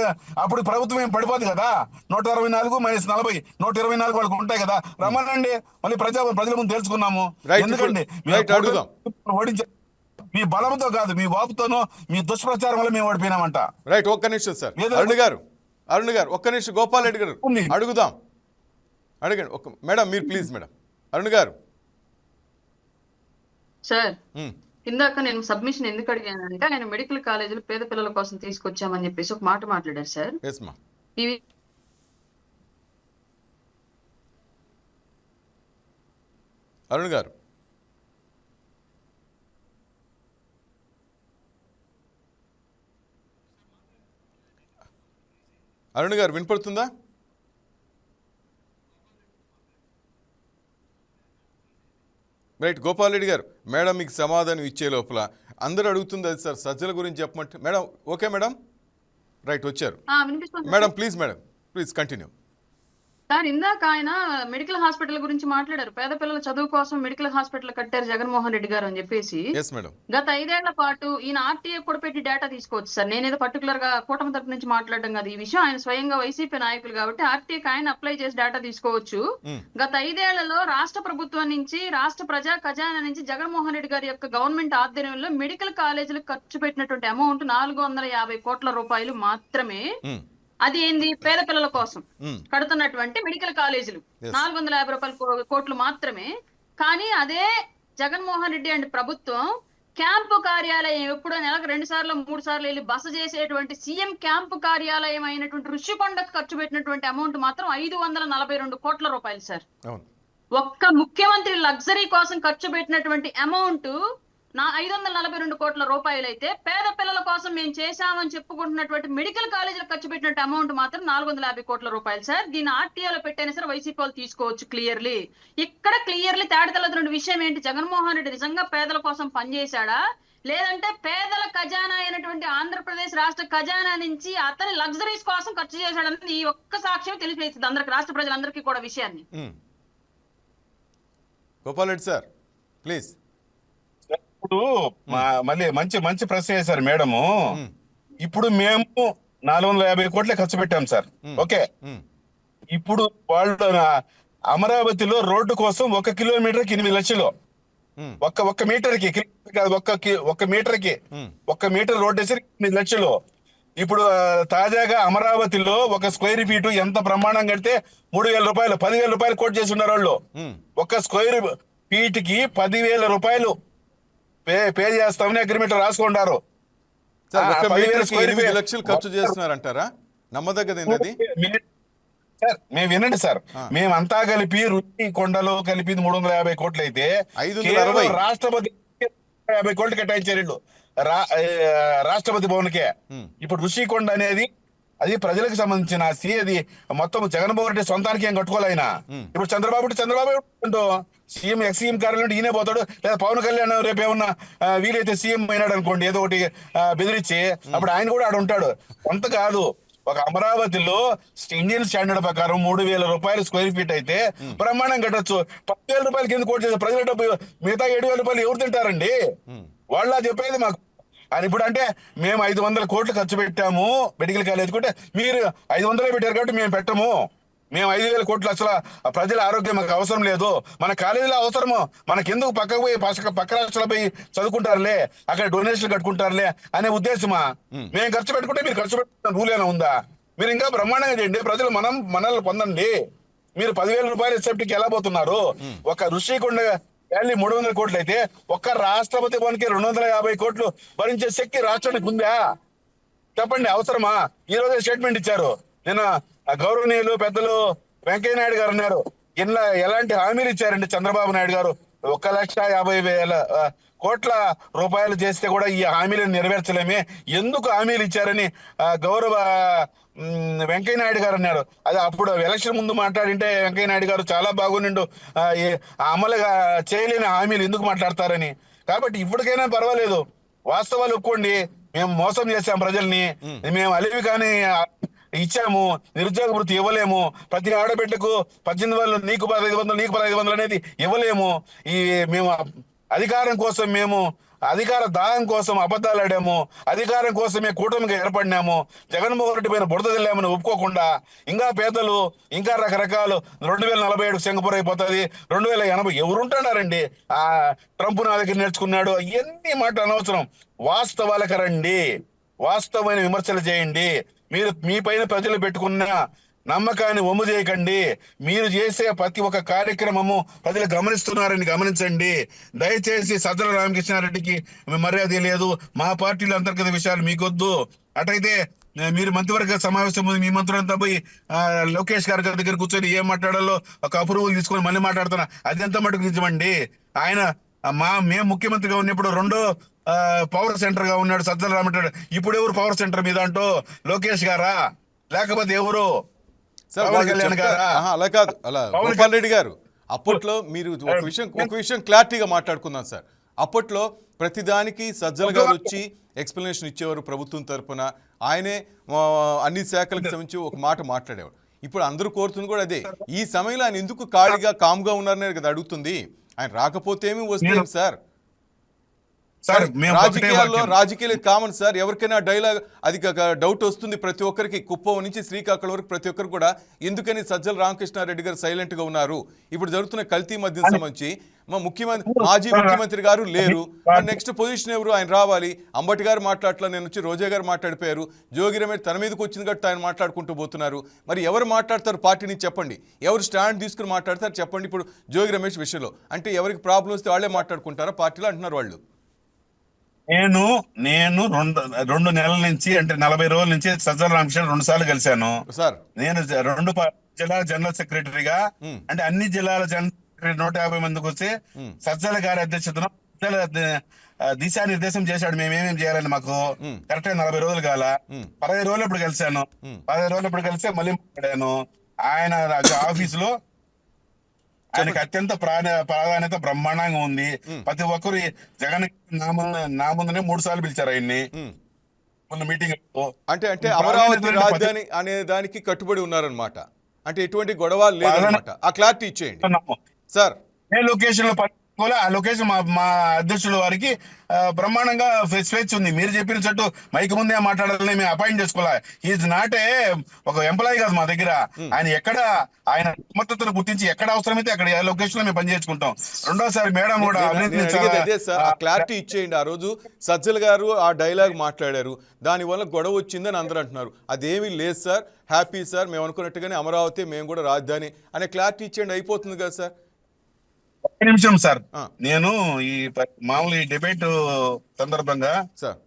S3: అప్పుడు ప్రభుత్వం ఏం పడిపోదు కదా. 164 - 40 124 వాళ్ళకి ఉంటాయి కదా. రమ్మనండి. మళ్ళీ ప్రజల ముందు తెలుసుకున్నాము. ఎందుకండి ఓడించారు? మీ బలంతో కాదు, మీ వాపుతోనో మీ దుష్ప్రచారం వల్ల మేము ఓడిపోయినామంట.
S1: రైట్. ఒక్క నిమిషం సార్ అరుణ్ గారు ఒక్క నిమిషం. గోపాల్ రెడ్డి గారు అడుగుదాం. అడగండి మేడం, మీరు ప్లీజ్ మేడం. అరుణ్ గారు
S2: సార్, ఇందాక నేను సబ్మిషన్ ఎందుకు అడిగానంటే ఆయన మెడికల్ కాలేజీలు పేద పిల్లల కోసం తీసుకొచ్చామని చెప్పేసి ఒక మాట మాట్లాడారు సార్.
S1: అరుణ్ గారు వినపడుతుందా? రైట్. గోపాల్ రెడ్డి గారు, మేడం మీకు సమాధానం ఇచ్చే లోపల అందరూ అడుగుతుంది అది సార్, సజ్జల గురించి చెప్పమంటే. మేడం ఓకే మేడం, రైట్ వచ్చారు. Madam please continue.
S2: సార్ ఇందాక ఆయన మెడికల్ హాస్పిటల్ గురించి మాట్లాడారు. పేద పిల్లల చదువు కోసం మెడికల్ హాస్పిటల్ కట్టారు జగన్మోహన్ రెడ్డి గారు అని చెప్పేసి.
S1: Yes madam.
S2: గత 5 ఏళ్ల పాటు ఈయన ఆర్టీఏ కూడా పెట్టి డేటా తీసుకోవచ్చు సార్. నేనేదో పర్టికులర్ గా కూటమి తరపు నుంచి మాట్లాడడం కాదు ఈ విషయం. ఆయన స్వయంగా వైసీపీ నాయకులు కాబట్టి ఆర్టీఏకి ఆయన అప్లై చేసి డేటా తీసుకోవచ్చు. గత 5 ఏళ్లలో రాష్ట్ర ప్రభుత్వం నుంచి, రాష్ట్ర ప్రజా ఖజానా నుంచి జగన్మోహన్ రెడ్డి గారి యొక్క గవర్నమెంట్ ఆధ్వర్యంలో మెడికల్ కాలేజీలకు ఖర్చు పెట్టినటువంటి అమౌంట్ 450 కోట్ల రూపాయలు మాత్రమే. అది ఏంది? పేద పిల్లల కోసం కడుతున్నటువంటి మెడికల్ కాలేజీలు 450 కోట్లు మాత్రమే. కానీ అదే జగన్మోహన్ రెడ్డి అండ్ ప్రభుత్వం క్యాంపు కార్యాలయం ఎప్పుడో నెలకు 2 సార్లు 3 సార్లు వెళ్ళి బస చేసేటువంటి సీఎం క్యాంపు కార్యాలయం అయినటువంటి ఋషికొండకు ఖర్చు పెట్టినటువంటి అమౌంట్ మాత్రం 542 కోట్ల రూపాయలు సార్. ఒక్క ముఖ్యమంత్రి లగ్జరీ కోసం ఖర్చు పెట్టినటువంటి అమౌంట్ 542 కోట్ల రూపాయలు అయితే, పేద పిల్లల కోసం మేము చేశామని చెప్పుకుంటున్నటువంటి మెడికల్ కాలేజీలకు ఖర్చు పెట్టినట్టు అమౌంట్ మాత్రం 450 కోట్ల రూపాయలు సార్. దీన్ని ఆర్టీఐలో పెట్టైనా సరే వైసీపీ వాళ్ళు తీసుకోవచ్చు క్లియర్లీ. ఇక్కడ క్లియర్లీ తేడతెల్లటువంటి విషయం ఏంటి? జగన్మోహన్ రెడ్డి నిజంగా పేదల కోసం పనిచేశాడా, లేదంటే పేదల ఖజానా అయినటువంటి ఆంధ్రప్రదేశ్ రాష్ట్ర ఖజానా నుంచి అతని లగ్జరీస్ కోసం ఖర్చు చేశాడన్నది ఈ ఒక్క సాక్ష్యం తెలిసిపోతుంది అందరికి, రాష్ట్ర ప్రజలందరికీ కూడా విషయాన్ని.
S1: Gopal Reddy sir please.
S3: ఇప్పుడు మళ్ళీ మంచి మంచి ప్రశ్న వేశారు మేడము. ఇప్పుడు మేము 450 కోట్లే ఖర్చు పెట్టాం సార్. ఓకే, ఇప్పుడు వాళ్ళు అమరావతిలో రోడ్డు కోసం 1 కిలోమీటర్కి 8 లక్షలు. ఒక్క మీటర్కి, ఒక్క మీటర్కి 1 మీటర్ రోడ్డు వేసి 8 లక్షలు. ఇప్పుడు తాజాగా అమరావతిలో 1 స్క్వేర్ ఫీటు ఎంత ప్రమాణం కడితే 3,000 రూపాయలు, 10,000 రూపాయలు కోట్ చేసి ఉన్నారు వాళ్ళు. 1 స్క్వేర్ ఫీట్ కి 10,000 రూపాయలు పే చేస్తామని అగ్రిమెంట్ రాసుకుంటారు.
S1: 8 లక్షలు ఖర్చు చేస్తున్నారంటారా? నమ్మదగ్గది
S3: సార్ మేము వినండి సార్, మేమంతా కలిపి రుచి కొండలో కలిపి 350 కోట్లు అయితే రాష్ట్రపతి 50 కోట్లు కేటాయించారు వీళ్ళు రాష్ట్రపతి భవన్ కే. ఇప్పుడు ఋషికొండ అనేది అది ప్రజలకు సంబంధించిన ఆస్తి. అది మొత్తం జగన్మోహన్ రెడ్డి సొంతానికి ఏం కట్టుకోవాలి ఆయన. ఇప్పుడు చంద్రబాబు సీఎం ఎక్స్-సీఎం కార్యాలయం ఈయనే పోతాడు, లేదా పవన్ కళ్యాణ్ రేపు ఏమన్నా వీలైతే సీఎం అయినాడు అనుకోండి, ఏదో ఒకటి బెదిరించి, అప్పుడు ఆయన కూడా ఆడ ఉంటాడు. కొంత కాదు, ఒక అమరావతిలో ఇండియన్ స్టాండర్డ్ ప్రకారం 3,000 రూపాయలు స్క్వేర్ ఫీట్ అయితే బ్రహ్మాండం కట్టొచ్చు. 10,000 రూపాయలు కింద కోట్ చేసే ప్రజల డబ్బు మిగతా 7,000 రూపాయలు ఎవరు తింటారండి? వాళ్ళ చెప్పేది మాకు. అని ఇప్పుడు అంటే మేము 500 కోట్లు ఖర్చు పెట్టాము మెడికల్ కాలేజ్ కుంటే, మీరు 500 పెట్టారు కాబట్టి మేము పెట్టము. మేము 5,000 కోట్లు అసలు ప్రజల ఆరోగ్యం మాకు అవసరం లేదు, మన కాలేజీలో అవసరము, మనకెందుకు పక్కకు పోయి పక్క రాష్ట్రాలు పోయి చదువుకుంటారులే, అక్కడ డొనేషన్లు కట్టుకుంటారులే అనే ఉద్దేశమా? మేము ఖర్చు పెట్టుకుంటే మీరు ఖర్చు పెట్టుకున్న రూల్ ఏమైనా ఉందా? మీరు ఇంకా బ్రహ్మాండంగా చేయండి, ప్రజలు మనల్ని పొందండి. మీరు 10,000 రూపాయలు సెప్టికి ఎలా పోతున్నారు? ఒక ఋషికొండ వ్యాలీ 300 కోట్లు అయితే ఒక్క రాష్ట్రపతి భవన్కి 250 కోట్లు భరించే శక్తి రాష్ట్రానికి ఉందా? చెప్పండి, అవసరమా? ఈ రోజే స్టేట్మెంట్ ఇచ్చారు. నిన్న గౌరవనీయులు పెద్దలు వెంకయ్య నాయుడు గారు అన్నారు, ఎలాంటి హామీలు ఇచ్చారండి చంద్రబాబు నాయుడు గారు? 1,50,000 కోట్ల రూపాయలు చేస్తే కూడా ఈ హామీలను నెరవేర్చలేమే, ఎందుకు హామీలు ఇచ్చారని గౌరవ వెంకయ్య నాయుడు గారు అన్నారు. అది అప్పుడు ఎలక్షన్ ముందు మాట్లాడింటే వెంకయ్య నాయుడు గారు చాలా బాగుండు, అమలుగా చేయలేని హామీలు ఎందుకు మాట్లాడతారని. కాబట్టి ఇప్పటికైనా పర్వాలేదు, వాస్తవాలు ఒప్పుకోండి, మేము మోసం చేశాం ప్రజల్ని, మేము అలివి కానీ ఇచ్చాము, నిరుద్యోగ వృత్తి ఇవ్వలేము, ప్రతి ఆడబిడ్డకు 18,000 నీకు 1500 నీకు 1500 అనేది ఇవ్వలేము. మేము అధికారం కోసం, మేము అధికార దాహం కోసం అబద్ధాలు ఆడాము, అధికారం కోసమే కూటమిగా ఏర్పడినాము, జగన్మోహన్ రెడ్డి పైన బురద తెల్లామని ఒప్పుకోకుండా ఇంకా పేదలు ఇంకా రకరకాలు 2047 సింగపూర్ అయిపోతుంది, 2080 ఎవరుంటున్నారండి? ట్రంప్ నా దగ్గర నేర్చుకున్నాడు, ఇవన్నీ మాట అనవసరం. వాస్తవాలకు రండి, వాస్తవమైన విమర్శలు చేయండి. మీరు మీ పైన ప్రజలు పెట్టుకున్న నమ్మకాన్ని వమ్ము చేయకండి. మీరు చేసే ప్రతి ఒక్క కార్యక్రమము ప్రజలు గమనిస్తున్నారని గమనించండి. దయచేసి సజ్జల రామకృష్ణారెడ్డికి మర్యాద లేదు, మా పార్టీలో అంతర్గత విషయాలు మీకొద్దు. అటైతే మీరు మంత్రివర్గ సమావేశం మీ మంత్రులంతా పోయి లోకేష్ గారి దగ్గర కూర్చొని ఏం మాట్లాడాలో ఒక అప్రూవల్ తీసుకొని మళ్ళీ మాట్లాడుతున్నా, అది ఎంత మటుకు నిజమండి? ఆయన మేము ముఖ్యమంత్రిగా ఉన్నప్పుడు 2 పవర్ సెంటర్ గా ఉన్నాడు సజ్జల రామరెడ్డి. ఇప్పుడు ఎవరు పవర్ సెంటర్ మీద అంటూ? లోకేష్ గారా, లేకపోతే ఎవరు?
S1: అలా కాదు, అలా గోపాల్ రెడ్డి గారు, అప్పట్లో మీరు ఒక విషయం క్లారిటీగా మాట్లాడుకుందాం సార్. అప్పట్లో ప్రతిదానికి సజ్జల గారు వచ్చి ఎక్స్ప్లెనేషన్ ఇచ్చేవారు ప్రభుత్వం తరఫున, ఆయనే అన్ని శాఖలకు సంబంధించి ఒక మాట మాట్లాడేవారు. ఇప్పుడు అందరూ కోరుతుంది కూడా అదే. ఈ సమయంలో ఆయన ఎందుకు ఖాళీగా కామ్గా ఉన్నారనే కదా అడుగుతుంది. ఆయన రాకపోతే ఏమి వస్తే ఏమి సార్?
S3: సార్ మేము ఒకటే
S1: రాజకీయాల్లో
S3: వాక్యం.
S1: రాజకీయాలు కామన్ సార్. ఎవరికైనా డైలాగ్ అది డౌట్ వస్తుంది ప్రతి ఒక్కరికి. కుప్పం నుంచి శ్రీకాకుళం వరకు ప్రతి ఒక్కరు కూడా ఎందుకని సజ్జల రామకృష్ణారెడ్డి గారు సైలెంట్ గా ఉన్నారు? ఇప్పుడు జరుగుతున్న కల్తీ మద్యం సంబంధించి మా మాజీ ముఖ్యమంత్రి గారు లేరు. నెక్స్ట్ పొజిషన్ ఎవరు? ఆయన రావాలి. అంబటి గారు మాట్లాడట్లా, నేను వచ్చి రోజా గారు మాట్లాడిపోయారు. జోగి రమేష్ తన మీదకి వచ్చింది కాబట్టి ఆయన మాట్లాడుకుంటూ పోతున్నారు. మరి ఎవరు మాట్లాడతారు పార్టీ నుంచి చెప్పండి? ఎవరు స్టాండ్ తీసుకుని మాట్లాడతారు చెప్పండి? ఇప్పుడు జోగి రమేష్ విషయంలో అంటే ఎవరికి ప్రాబ్లం వస్తే వాళ్ళే మాట్లాడుకుంటారా పార్టీలో అంటున్నారు వాళ్ళు.
S3: నేను 2 నెలల నుంచి అంటే 40 రోజుల నుంచి సజ్జల రామకృష్ణ 2 సార్లు కలిశాను
S1: సార్.
S3: నేను 2 జిల్లాల జనరల్ సెక్రటరీగా, అంటే అన్ని జిల్లాల జనరల్ సెక్రటరీ 150 మందికి వచ్చి సజ్జల గారి అధ్యక్షతను దిశానిర్దేశం చేశాడు మేమేమేం చేయాలని. మాకు కరెక్ట్ గా 40 రోజులు కాల. 15 రోజులు ఇప్పుడు కలిశాను. 15 రోజులు ఇప్పుడు కలిస్తే మళ్ళీ మాట్లాడాను. ఆయన ఆఫీసులో ఆయనకి అత్యంత ప్రాధాన్యత బ్రహ్మాండంగా ఉంది. ప్రతి ఒక్కరు జగన్ నా ముందునే 3 సార్లు పిలిచారు ఆయన్ని మీటింగ్.
S1: అంటే అమరావతి రాజధాని అనే దానికి కట్టుబడి ఉన్నారనమాట. అంటే ఎటువంటి గొడవ లేదనమాట. ఆ క్లారిటీ ఇచ్చేయండి సార్.
S3: ఏ లొకేషన్ లో ఆ లొకేషన్ మా అధ్యక్షుల వారికి బ్రహ్మాండంగా స్వేచ్ఛ ఉంది. మీరు చెప్పిన చట్టు మైకి ముందే మాట్లాడాలని మేము అపాయింట్ చేసుకోవాలి. ఈజ్ నాట్ ఏ ఒక ఎంప్లాయీ కాదు మా దగ్గర. ఆయన ఎక్కడ ఆయన సమర్థతను గుర్తించి ఎక్కడ అవసరమైతే అక్కడ లొకేషన్ లో మేము పనిచేసుకుంటాం. రెండోసారి మేడం కూడా
S1: క్లారిటీ ఇచ్చేయండి. ఆ రోజు సజ్జల గారు ఆ డైలాగ్ మాట్లాడారు, దానివల్ల గొడవ వచ్చిందని అందరూ అంటున్నారు. అదేమీ లేదు సార్, హ్యాపీ సార్, మేము అనుకున్నట్టుగానే అమరావతి మేము కూడా రాజధాని అనే క్లారిటీ ఇచ్చేయండి, అయిపోతుంది కదా సార్.
S3: ఒక్క నిమిషం సార్. నేను ఈ మామూలు ఈ డిబేట్ సందర్భంగా
S1: సార్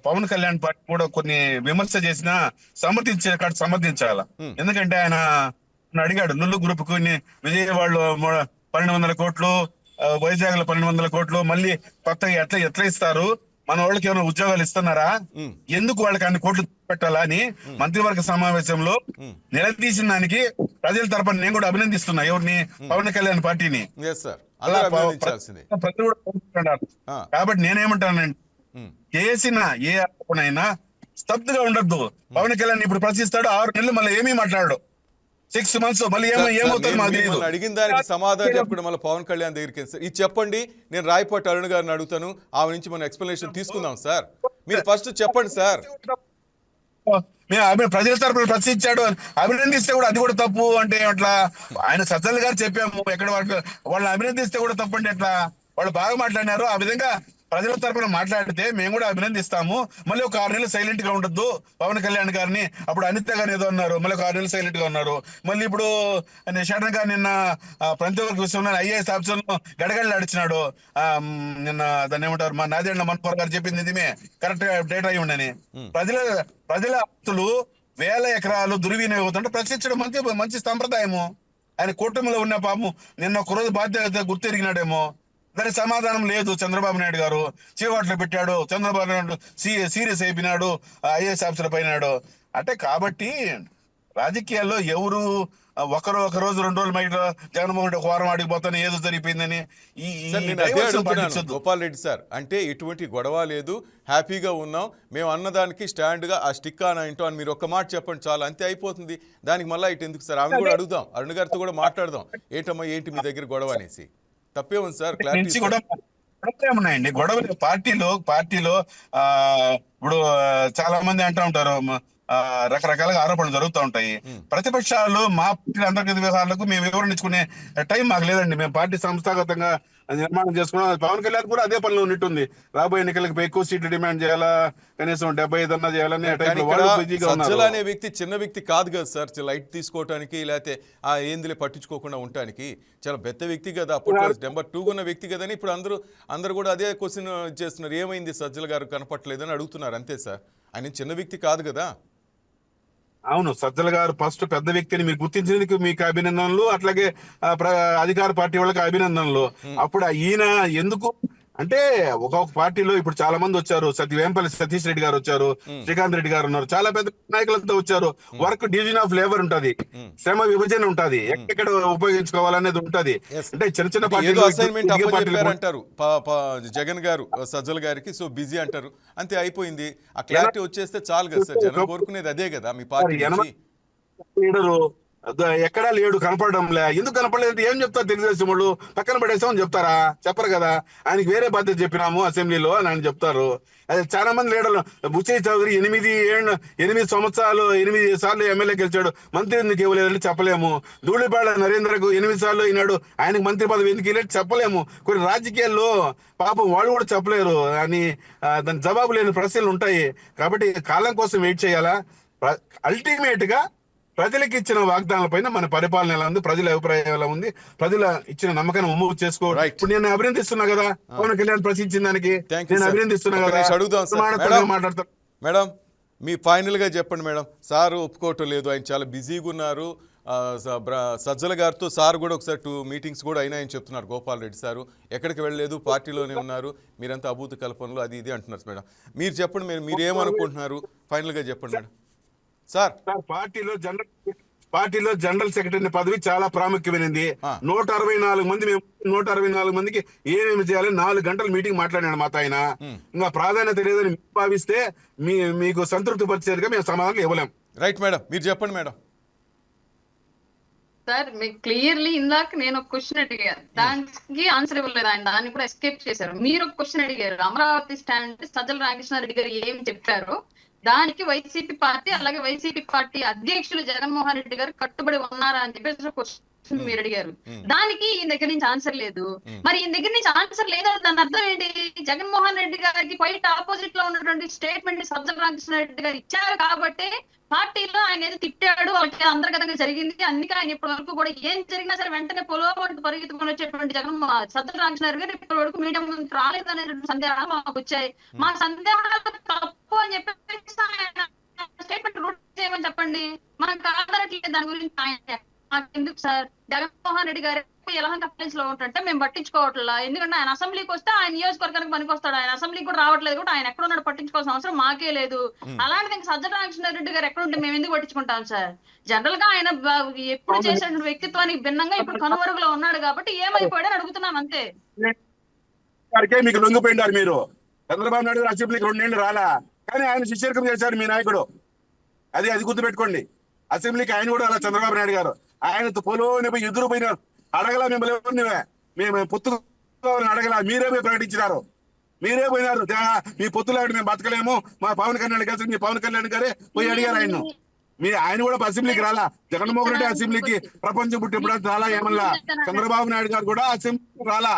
S3: పవన్ కళ్యాణ్ పార్టీ కూడా కొన్ని విమర్శ చేసినా సమర్థించాల. ఎందుకంటే ఆయన అడిగాడు లుల్లు గ్రూప్ కు విజయవాడలో 1200 కోట్లు, వైజాగ్ లో 1200 కోట్లు, మళ్ళీ కొత్తగా ఎట్లా ఇస్తారు, మన వాళ్ళకి ఏమైనా ఉద్యోగాలు ఇస్తున్నారా, ఎందుకు వాళ్ళకి అన్ని కోట్లు పెట్టాలా అని మంత్రివర్గ సమావేశంలో నిలదీసిన దానికి ప్రజల తరపున నేను కూడా అభినందిస్తున్నా. ఎవరిని? పవన్ కళ్యాణ్ పార్టీని. ప్రజలు కూడా. కాబట్టి నేనేమంటానంటే చేసిన ఏ ఆరోపణైనా స్తబ్దుగా ఉండద్దు. పవన్ కళ్యాణ్ ఇప్పుడు ప్రశ్నిస్తాడు, 6 నెలలు మళ్ళీ ఏమీ మాట్లాడు, 6 months మళ్ళీ ఏమవుతుంది
S1: అడిగిన దానికి సమాధానం చెప్పడం మళ్ళీ పవన్ కళ్యాణ్ దగ్గరికి ఇది చెప్పండి. నేను రాయపాటి అరుణ్ గారిని అడుగుతాను, ఆమె నుంచి మనం ఎక్స్ప్లెనేషన్ తీసుకుందాం సార్. మీరు ఫస్ట్ చెప్పండి సార్.
S3: ప్రజల తరపున ప్రశ్నించాడు, అభినందిస్తే కూడా అది కూడా తప్పు అంటే ఎట్లా? ఆయన సజ్జల గారు చెప్పాము ఎక్కడ వాళ్ళని అభినందిస్తే కూడా తప్పు అంటే ఎట్లా? వాళ్ళు బాగా మాట్లాడినారు. ఆ విధంగా ప్రజల తరపున మాట్లాడితే మేము కూడా అభినందిస్తాము. మళ్ళీ ఒక 6 నెలలు సైలెంట్ గా ఉండొద్దు పవన్ కళ్యాణ్ గారిని. అప్పుడు అనిత గారిని ఏదో అన్నారు, మళ్ళీ ఒక 6 నెలలు సైలెంట్ గా ఉన్నారు. మళ్ళీ ఇప్పుడు శరణ్ గారు నిన్న ప్రతివర్గ విషయంలో ఐఏఎస్ ఆఫీసర్ గడగడలు అడిచినాడు. నిన్న దాన్ని ఏమంటారు, మా నాదేళ్ల మన్పూర్ గారు చెప్పింది నిజమే, కరెక్ట్ గా డేటా అయి ఉండని. ప్రజల ఆస్తులు 1000 ఎకరాలు దుర్వినియోగం ప్రశ్నించడం మంచి సంప్రదాయము. ఆయన కూటమిలో ఉన్న పాపం నిన్న ఒక రోజు బాధ్యత గుర్తెరిగినాడేమో. దానికి సమాధానం లేదు. చంద్రబాబు నాయుడు గారు చీవాట్లు పెట్టాడు, చంద్రబాబు నాయుడు సీరియస్ అయిపోయినాడు, ఐఏఎస్ ఆఫీసర్ పైనాడు అంటే. కాబట్టి రాజకీయాల్లో ఎవరు ఒక రోజు 2 రోజులు మైక్ జగన్మోహన్ రెడ్డి ఒక వారం ఆడిపోతాను ఏదో జరిగిపోయిందని
S1: గోపాల్ రెడ్డి సార్ అంటే ఎటువంటి గొడవ లేదు, హ్యాపీగా ఉన్నాం మేము అన్నదానికి స్టాండ్ గా ఆ స్టిక్ ఆన్ ఏంటో అని మీరు ఒక్క మాట చెప్పండి చాలు, అంతే అయిపోతుంది. దానికి మళ్ళీ ఇటు ఎందుకు సార్? ఆమె కూడా అడుగుదాం, అరుణ్ గారితో కూడా మాట్లాడదాం, ఏంటమ్మా ఏంటి మీ దగ్గర గొడవ అనేసి. తప్పే ఉంది సార్, క్లారిటీ
S3: ఉన్నాయండి. గొడవలు పార్టీలో ఇప్పుడు చాలా మంది అంటూ ఉంటారు, రకరకాలుగా ఆరోపణలు జరుగుతూ ఉంటాయి. ప్రతిపక్షాలు మా పార్టీ అంతర్గత వ్యవహారాలకు మేము వివరణించుకునే టైం మాకు లేదండి. మేము పార్టీ సంస్థాగతంగా నిర్మాణం చేసుకున్నాం. పవన్ కళ్యాణ్ కూడా అదే పనిలో ఉన్నట్టుంది. రాబోయే ఎన్నికలకు ఎక్కువ సీట్లు డిమాండ్ చేయాలా, కనీసం 75 అన్నా చేయాలని.
S1: సజ్జల అనే వ్యక్తి చిన్న వ్యక్తి కాదు కదా సార్, లైట్ తీసుకోవటానికి లేకపోతే ఆ ఏందిలే పట్టించుకోకుండా ఉండటానికి చాలా పెద్ద వ్యక్తి కదా. అప్పుడు నెంబర్ 2 ఉన్న వ్యక్తి కదని ఇప్పుడు అందరూ కూడా అదే క్వశ్చన్ చేస్తున్నారు, ఏమైంది సజ్జల గారు కనపట్లేదని అడుగుతున్నారు, అంతే సార్. ఆయన చిన్న వ్యక్తి కాదు కదా.
S3: అవును, సజ్జల గారు ఫస్ట్ పెద్ద వ్యక్తిని మీరు గుర్తించినందుకు మీకు అభినందనలు, అట్లాగే అధికార పార్టీ వాళ్ళకి అభినందనలు. అప్పుడు ఈయన ఎందుకు అంటే ఒక్కొక్క పార్టీలో ఇప్పుడు చాలా మంది వచ్చారు. వేంపల్లి సతీష్ రెడ్డి గారు వచ్చారు, శ్రీకాంత్ రెడ్డి గారు ఉన్నారు, చాలా పెద్ద నాయకులంతా వచ్చారు. వర్క్ డివిజన్ ఆఫ్ లేబర్ ఉంటది, శ్రమ విభజన ఉంటది, ఎక్కడ ఉపయోగించుకోవాలనేది ఉంటది. అంటే చిన్న
S1: పార్టీలు అంటారు జగన్ గారు సజ్జల గారికి సో బిజీ అంటారు, అంతే అయిపోయింది. ఆ క్లారిటీ వచ్చేస్తే చాలు కదా సార్, జనం కోరుకునేది అదే కదా మీ పార్టీ.
S3: ఎక్కడా లేడు, కనపడడంలే. ఎందుకు కనపడలేదు ఏం చెప్తారు తెలుగుదేశం వాళ్ళు? పక్కన పడేసామని చెప్తారా? చెప్పరు కదా. ఆయనకి వేరే బాధ్యత చెప్పినాము అసెంబ్లీలో అని ఆయన చెప్తారు. అది చాలా మంది లీడర్లు. బుచ్చయ్య చౌదరి 8 సంవత్సరాలు 8 సార్లు ఎమ్మెల్యే గెలిచాడు, మంత్రి ఎందుకు ఇవ్వలేదని చెప్పలేము. ధూళిపాడ నరేంద్రకు 8 సార్లు అయినాడు, ఆయనకు మంత్రి పదవి ఎందుకు ఇవ్వలేదు చెప్పలేము. కొన్ని రాజకీయాల్లో పాపం వాళ్ళు కూడా చెప్పలేరు అని దాని జవాబు లేని ప్రశ్నలు ఉంటాయి. కాబట్టి కాలం కోసం వెయిట్ చేయాలా? అల్టిమేట్ గా ప్రజలకు ఇచ్చిన వాగ్దానాల పైన మన పరిపాలన ఎలా ఉంది, ప్రజల అభిప్రాయం ఎలా ఉంది, ప్రజల ఇచ్చిన నమ్మకాన్ని ఉమ్ము చేసుకో.
S1: Right.
S3: ఇప్పుడు నేను అభినందిస్తున్నా కదా పవన్ కళ్యాణ్ ప్రశ్నించిన దానికి,
S1: Thank you,
S3: నేను
S1: sir.
S3: అభినందిస్తున్నా
S1: ఒక్క
S3: కదా.
S1: నిమిషం అడుగుదాం, sir.
S3: ప్రమాణపత్రంగా మాట్లాడతాను.
S1: మేడం మీ ఫైనల్గా చెప్పండి మేడం. సార్ ఒప్పుకోవటం లేదు, ఆయన చాలా బిజీగా ఉన్నారు. సజ్జల గారితో సార్ కూడా ఒకసారి 2 మీటింగ్స్ కూడా అయినాయని చెప్తున్నారు గోపాల్ రెడ్డి సారు. ఎక్కడికి వెళ్ళలేదు, పార్టీలోనే ఉన్నారు, మీరంతా అభూత కల్పనలు అది ఇది అంటున్నారు మేడం. మీరు చెప్పండి, మీరు ఏమనుకుంటున్నారు ఫైనల్గా చెప్పండి మేడం. సార్ పార్టీలో జనరల్ సెక్రటరీ పదవి చాలా ప్రాముఖ్యమైనది. 164 మందికి ఏమేమి చేయాలి 4 గంటలు మీటింగ్ మాట్లాడాడు మాత ఆయన. ఇంకా ప్రాధాన్యత లేదని భావిస్తే మీకు సంతృప్తి పరిచేదిగా మేము సమాధానం ఇవ్వలేం. రైట్ మేడం, మీరు చెప్పండి మేడం.
S2: సార్ మీకు క్లియర్లీ ఇందాక నేను ఒక క్వశ్చన్ అడిగాను, దానికి ఆన్సర్ ఇవ్వలేదు ఆయన, దాన్ని కూడా ఎస్కేప్ చేశారు. మీరు ఒక క్వశ్చన్ అడిగారు, అమరావతి స్టాండ్ సజ్జల రామకృష్ణారెడ్డి గారు ఏం చెప్పారు, దానికి వైసీపీ పార్టీ అలాగే వైసీపీ పార్టీ అధ్యక్షులు జగన్మోహన్ రెడ్డి గారు కట్టుబడి ఉన్నారా అని చెప్పేసి క్వశ్చన్ మీరు అడిగారు. దానికి ఈయన దగ్గర నుంచి ఆన్సర్ లేదు. మరి ఈయన దగ్గర నుంచి ఆన్సర్ లేదు, దాని అర్థం ఏంటి? జగన్మోహన్ రెడ్డి గారికి క్వైట్ ఆపోజిట్ లో ఉన్నటువంటి స్టేట్మెంట్ సజ్జల రామకృష్ణారెడ్డి గారు ఇచ్చారు కాబట్టి పార్టీలో ఆయన ఏదో తిట్టాడు, వాళ్ళకి అంతర్గతంగా జరిగింది. అందుకే ఆయన ఇప్పటి వరకు కూడా ఏం జరిగినా సరే వెంటనే పొలవబడి పరిగెత్తుకొని వచ్చేటువంటి సజ్జల రామకృష్ణారెడ్డి గారు ఇప్పటి వరకు మీడియం ముందు రాలేదనేటువంటి సందేహాలు మాకు వచ్చాయి. మా సందేహాలు తప్పు అని చెప్పేసి ఆయన స్టేట్మెంట్ రూట్ చేయమని చెప్పండి. మనం కాదనట్లేదు దాని గురించి. ఆయన ఎందుకు సార్ జగన్మోహన్ రెడ్డి గారు యలహంక ప్లేస్ లో ఉంటుంటే మేము పట్టించుకోవట్లా, ఎందుకంటే ఆయన అసెంబ్లీకి వస్తే ఆయన నియోజకవర్గానికి పనికొస్తాడు, ఆయన అసెంబ్లీకి కూడా రావట్లేదు, కూడా ఆయన ఎక్కడ ఉన్నాడు పట్టించుకోవాల్సిన అవసరం మాకే లేదు. అలాంటిది ఇంకా సజ్జల రామకృష్ణారెడ్డి గారు ఎక్కడ ఉంటే మేము ఎందుకు పట్టించుకుంటాం సార్? జనరల్ గా ఆయన ఎప్పుడు చేసిన వ్యక్తిత్వానికి భిన్నంగా ఇప్పుడు కనుమరుగులో ఉన్నాడు కాబట్టి ఏమైపోయాడని అడుగుతున్నాం అంతే.
S3: మీకు లొంగిపోయినారు మీరు. చంద్రబాబు నాయుడు గారు అసెంబ్లీకి 2 ఏళ్ళు రాలా, కానీ ఆయన శిష్యర్కం చేశారు మీ నాయకుడు. అది గుర్తుపెట్టుకోండి. అసెంబ్లీకి ఆయన కూడా అలా చంద్రబాబు నాయుడు గారు ఆయనతో పొలోని పోయి ఎదురు పోయినారు. అడగలా మిమ్మల్ని, మేము పొత్తు అడగలా, మీరే పోయి ప్రకటించినారు, మీరే పోయినారు. మీ పొత్తులాడు మేము బతకలేము, మా పవన్ కళ్యాణ్ కలిసి మీ పవన్ కళ్యాణ్ గారే పోయి అడిగారు ఆయన. ఆయన కూడా అసెంబ్లీకి రాలా. జగన్మోహన్ రెడ్డి అసెంబ్లీకి ప్రపంచం పుట్టినప్పుడు రాలా ఏమల్లా. చంద్రబాబు నాయుడు గారు కూడా అసెంబ్లీకి రాలా,